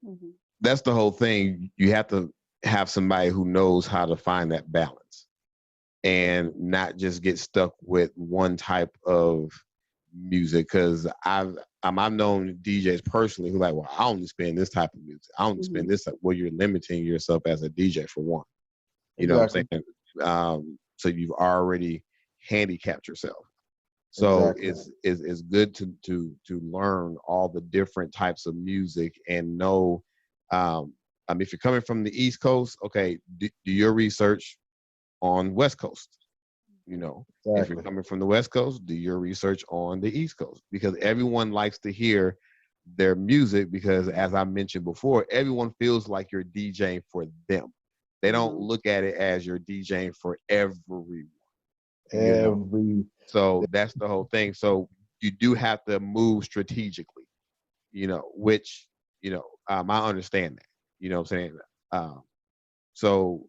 that's the whole thing. You have to have somebody who knows how to find that balance and not just get stuck with one type of music. Because I've known DJs personally who like, well, I only spin this type of music. I only spin this type. Well, you're limiting yourself as a DJ for one. You know what I'm saying? So you've already handicapped yourself. So it's good to learn all the different types of music and know. If you're coming from the East Coast, okay, do your research on West Coast. You know, if you're coming from the West Coast, do your research on the East Coast, because everyone likes to hear their music, because as I mentioned before, everyone feels like you're DJing for them. They don't look at it as you're DJing for everyone. So that's the whole thing. So you do have to move strategically, you know, which, you know, I understand that, you know what I'm saying? So,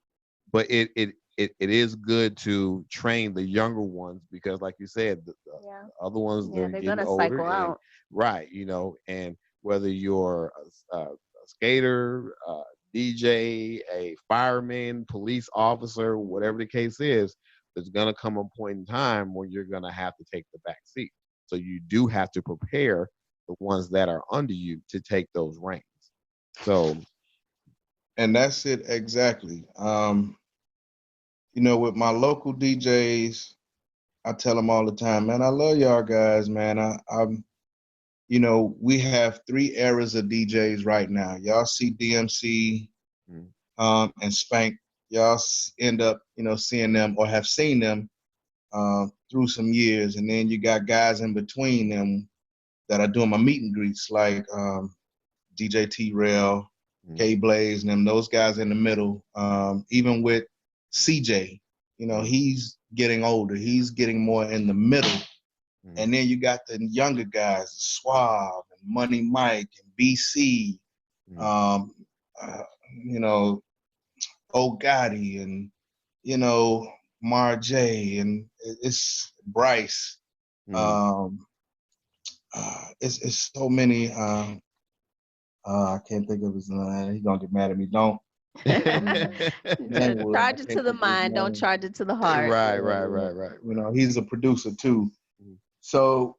but it is good to train the younger ones, because like you said, the other ones, they're getting older. And, right. You know, and whether you're a skater, DJ, a fireman, police officer, whatever the case is, there's going to come a point in time when you're going to have to take the back seat. So you do have to prepare the ones that are under you to take those reins. So, and that's it exactly. You know, with my local DJs, I tell them all the time, man, I love y'all guys, man. I'm, you know, we have 3 eras of DJs right now. Y'all see DMC and Spank. Y'all end up, you know, seeing them or have seen them through some years. And then you got guys in between them that are doing my meet and greets, like DJ T-Rail, K-Blaze, and them, those guys in the middle. Even with CJ, you know, he's getting older. He's getting more in the middle. And then you got the younger guys, Suave and Money Mike and BC, you know, Oh Gotti, and, you know, Marjay, and it's Bryce. It's so many. I can't think of his name. He's gonna get mad at me. Don't. Charge it to the mind. Don't charge it to the heart. Right. You know, he's a producer too. So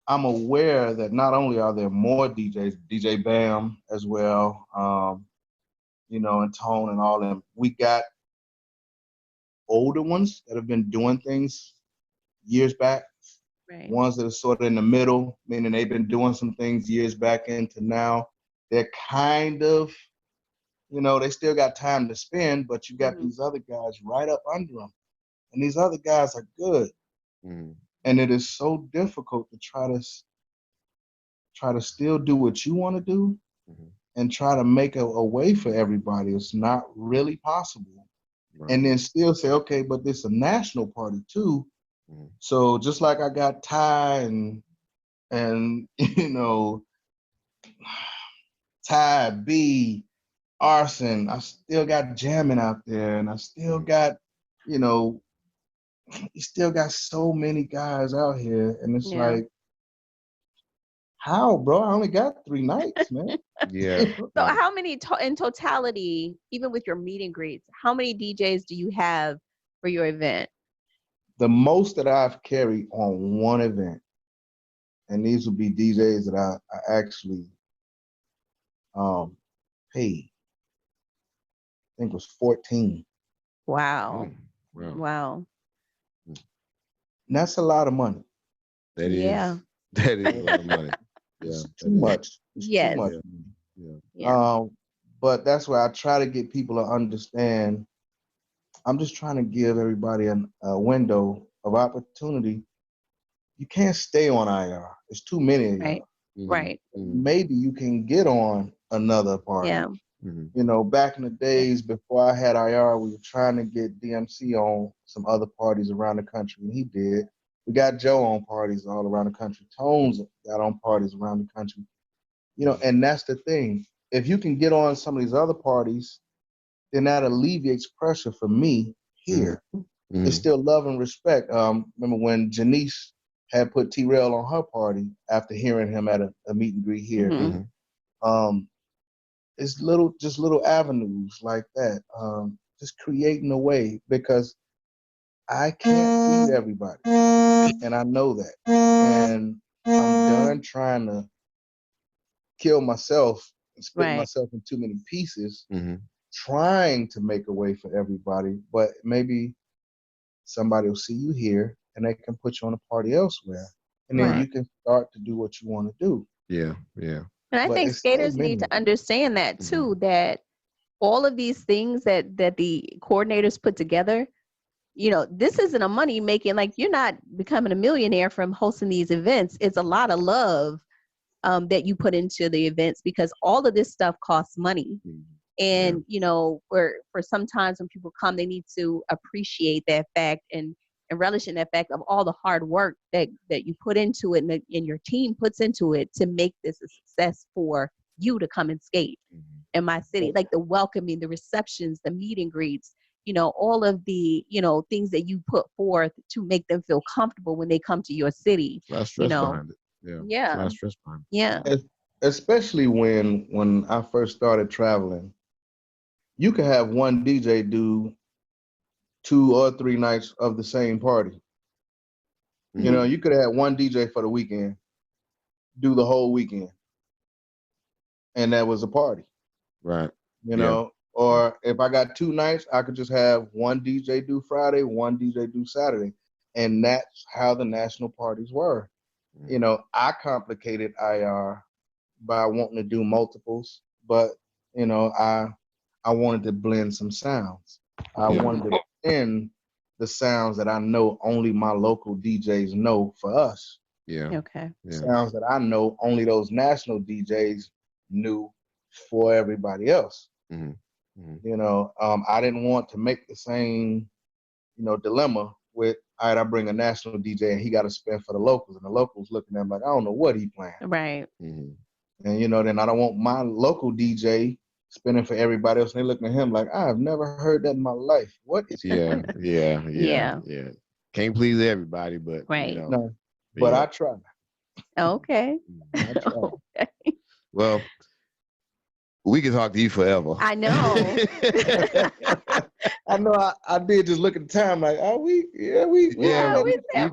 I'm aware that not only are there more DJs, DJ Bam as well, you know, and Tone and all them. We got older ones that have been doing things years back. Right. Ones that are sort of in the middle, meaning they've been doing some things years back into now. They're kind of, you know, they still got time to spend, but you got these other guys right up under them. And these other guys are good. And it is so difficult to try to still do what you want to do and try to make a way for everybody. It's not really possible. Right. And then still say, okay, but this is a national party too. So just like I got Ty and you know, Ty, B, Arson, I still got Jamming out there, and I still got, you know, you still got so many guys out here, and it's like, how, bro? I only got 3 nights, man. Yeah. So how many in totality, even with your meet and greets, how many DJs do you have for your event? The most that I've carried on one event, and these would be DJs that I actually paid, I think it was 14. Wow. Wow. And that's a lot of money. That is. That is a lot of money. It's too much. It's too much. But that's where I try to get people to understand. I'm just trying to give everybody a window of opportunity. You can't stay on IR. There's too many of y'all. Right. Maybe you can get on another party. Yeah. You know, back in the days before I had IR, we were trying to get DMC on some other parties around the country, and he did. We got Joe on parties all around the country. Tones got on parties around the country. You know, and that's the thing. If you can get on some of these other parties, then that alleviates pressure for me here. It's still love and respect. Remember when Janice had put T-Rail on her party after hearing him at a meet and greet here. It's little avenues like that. Just creating a way, because I can't feed everybody, and I know that. And I'm done trying to kill myself and split myself in too many pieces, trying to make a way for everybody. But maybe somebody will see you here and they can put you on a party elsewhere, and then you can start to do what you want to do. Yeah. And I think skaters need to understand that too, that all of these things that the coordinators put together, you know, this isn't a money making, like, you're not becoming a millionaire from hosting these events. It's a lot of love that you put into the events, because all of this stuff costs money. And, you know, for sometimes when people come, they need to appreciate that fact and relish in that fact of all the hard work that you put into it, and your team puts into it to make this a success for you to come and skate in my city. Like the welcoming, the receptions, the meet and greets, you know, all of the, you know, things that you put forth to make them feel comfortable when they come to your city. Less stress behind it. Yeah. Less stress behind it. Yeah. Especially when I first started traveling, you could have one DJ do 2 or 3 nights of the same party. You know, you could have one DJ for the weekend, do the whole weekend, and that was a party. Right. You know, or if I got 2 nights, I could just have one DJ do Friday, one DJ do Saturday. And that's how the national parties were. You know, I complicated IR by wanting to do multiples, but, you know, I wanted to blend some sounds. I wanted to blend the sounds that I know only my local DJs know for us. Sounds that I know only those national DJs knew for everybody else. You know, I didn't want to make the same, you know, dilemma with, all right, I bring a national DJ and he got to spend for the locals, and the locals looking at him like, I don't know what he playing. Right. And, you know, then I don't want my local DJ spinning for everybody else. And they looking at him like, I've never heard that in my life. What is yeah. Can't please everybody, but right. No, but I try. Okay. I try. Okay. Well, we can talk to you forever. I know. I know. I did just look at the time like, are we? Yeah, we've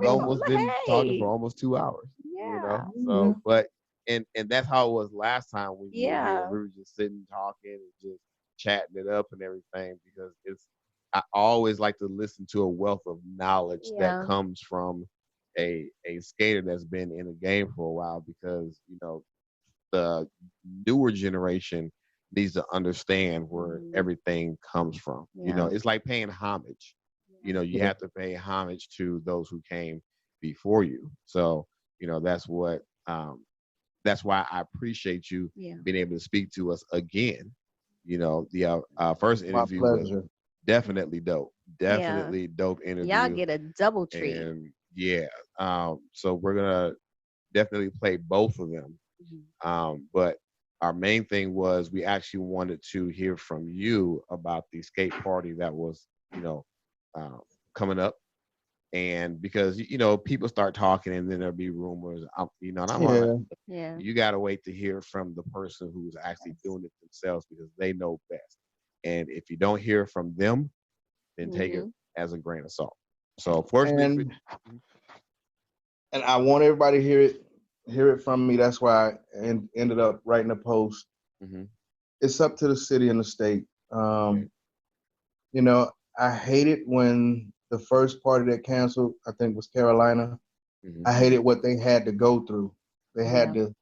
almost been talking for almost 2 hours. Yeah. So, but and that's how it was last time when you were here. We were just sitting talking and just chatting it up and everything, because I always like to listen to a wealth of knowledge that comes from a skater that's been in the game for a while, because the newer generation needs to understand where everything comes from. It's like paying homage. You have to pay homage to those who came before you. So that's what that's why I appreciate you being able to speak to us again. The first interview was definitely dope. Definitely dope interview. Y'all get a double treat. And so we're gonna definitely play both of them. But our main thing was we actually wanted to hear from you about the skate party that was coming up. And because people start talking and then there'll be rumors, and I'm like, you got to wait to hear from the person who's actually doing it themselves, because they know best. And if you don't hear from them, then take it as a grain of salt. So fortunately, and I want everybody to hear it from me. That's why I ended up writing a post. It's up to the city and the state. I hate it when the first party that canceled, I think, was Carolina. I hated what they had to go through. They had to,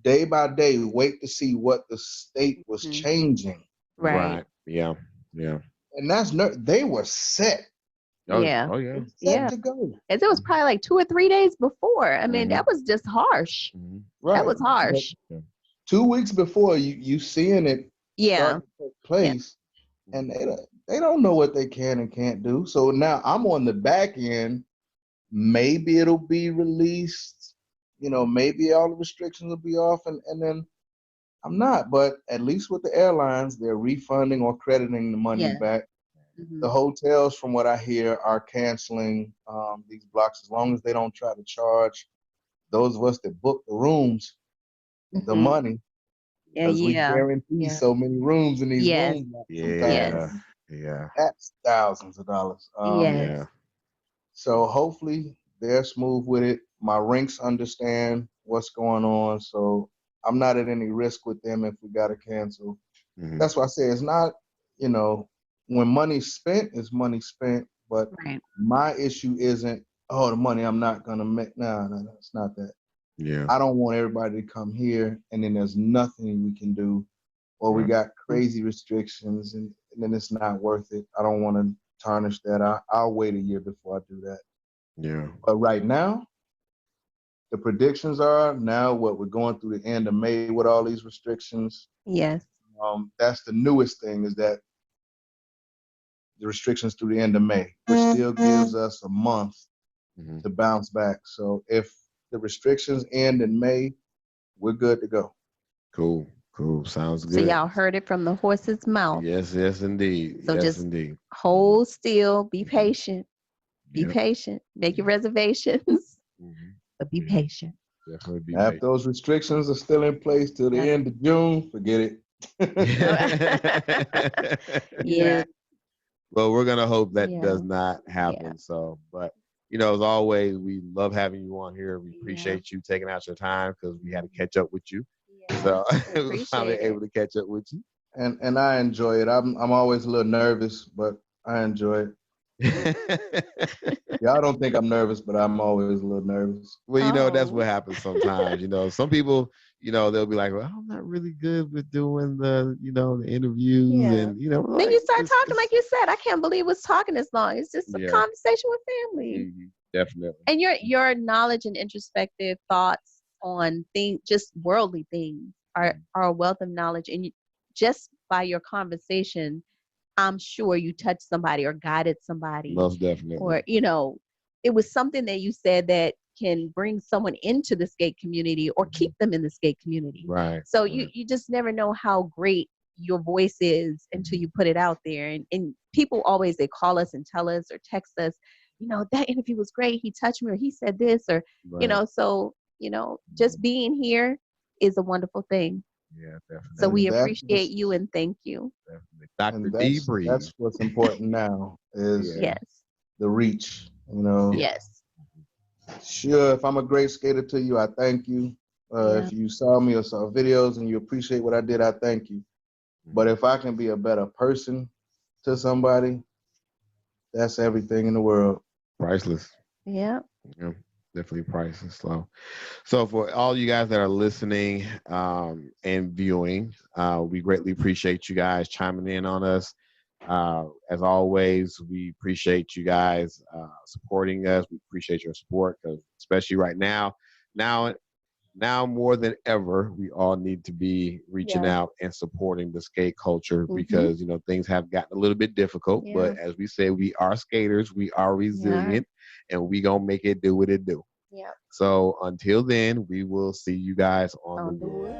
day by day, wait to see what the state was changing. Right. Yeah. And they were set. Oh yeah. Set to go. And it was probably like 2 or 3 days before. I mean, that was just harsh. Right. That was harsh. But 2 weeks before, you seeing it start to take place, and they don't know what they can and can't do. So now I'm on the back end. Maybe it'll be released. Maybe all the restrictions will be off, and then I'm not. But at least with the airlines, they're refunding or crediting the money back. The hotels, from what I hear, are canceling these blocks as long as they don't try to charge those of us that book the rooms the money. Because we guarantee so many rooms in these rooms. That's thousands of dollars. So hopefully they're smooth with it. My rinks understand what's going on, so I'm not at any risk with them if we got to cancel. That's why I say it's not, when money's spent, it's money spent. But my issue isn't, the money I'm not going to make. No, it's not that. I don't want everybody to come here and then there's nothing we can do, or we got crazy restrictions and then it's not worth it. I don't want to tarnish that. I'll wait a year before I do that. Yeah. But right now, the predictions are now what we're going through the end of May with all these restrictions. Yes. That's the newest thing, is that the restrictions through the end of May, which still gives us a month to bounce back. So if the restrictions end in May, we're good to go. Cool. Sounds good. So y'all heard it from the horse's mouth. Yes, indeed. So just hold still, be patient. Be patient. Make your reservations, but be patient. Definitely be patient. If those restrictions are still in place till the end of June, forget it. Well, we're gonna hope that does not happen. So, but as always, we love having you on here. We appreciate you taking out your time, because we had to catch up with you. So we're finally able to catch up with you. And I enjoy it. I'm always a little nervous, but I enjoy it. Y'all don't think I'm nervous, but I'm always a little nervous. Well, that's what happens sometimes. Some people, they'll be like, well, I'm not really good with doing the interviews. And, then you start talking like you said. I can't believe it's talking this long. It's just a conversation with family. Definitely. And your knowledge and introspective thoughts on just worldly things are a wealth of knowledge. And just by your conversation, I'm sure you touched somebody or guided somebody. Most definitely. Or, it was something that you said that can bring someone into the skate community or keep them in the skate community. Right. So you just never know how great your voice is until you put it out there. And people always, they call us and tell us or text us, you know, that interview was great. He touched me, or he said this, or, you know, so, you know, just being here is a wonderful thing. Yeah, definitely. So we appreciate you and thank you. Definitely. Dr. D-Breez. That's what's important now is the reach, you know. Yes. Sure, if I'm a great skater to you, I thank you. If you saw me or saw videos and you appreciate what I did, I thank you. But if I can be a better person to somebody, that's everything in the world. Priceless. Yeah. Yeah, definitely priceless. So for all you guys that are listening and viewing, we greatly appreciate you guys chiming in on us. As always, we appreciate you guys supporting us. We appreciate your support, because especially right now more than ever, we all need to be reaching out and supporting the skate culture, because, you know, things have gotten a little bit difficult. But as we say, we are skaters, we are resilient, and we gonna make it do what it do. Yeah. So until then, we will see you guys on the wood.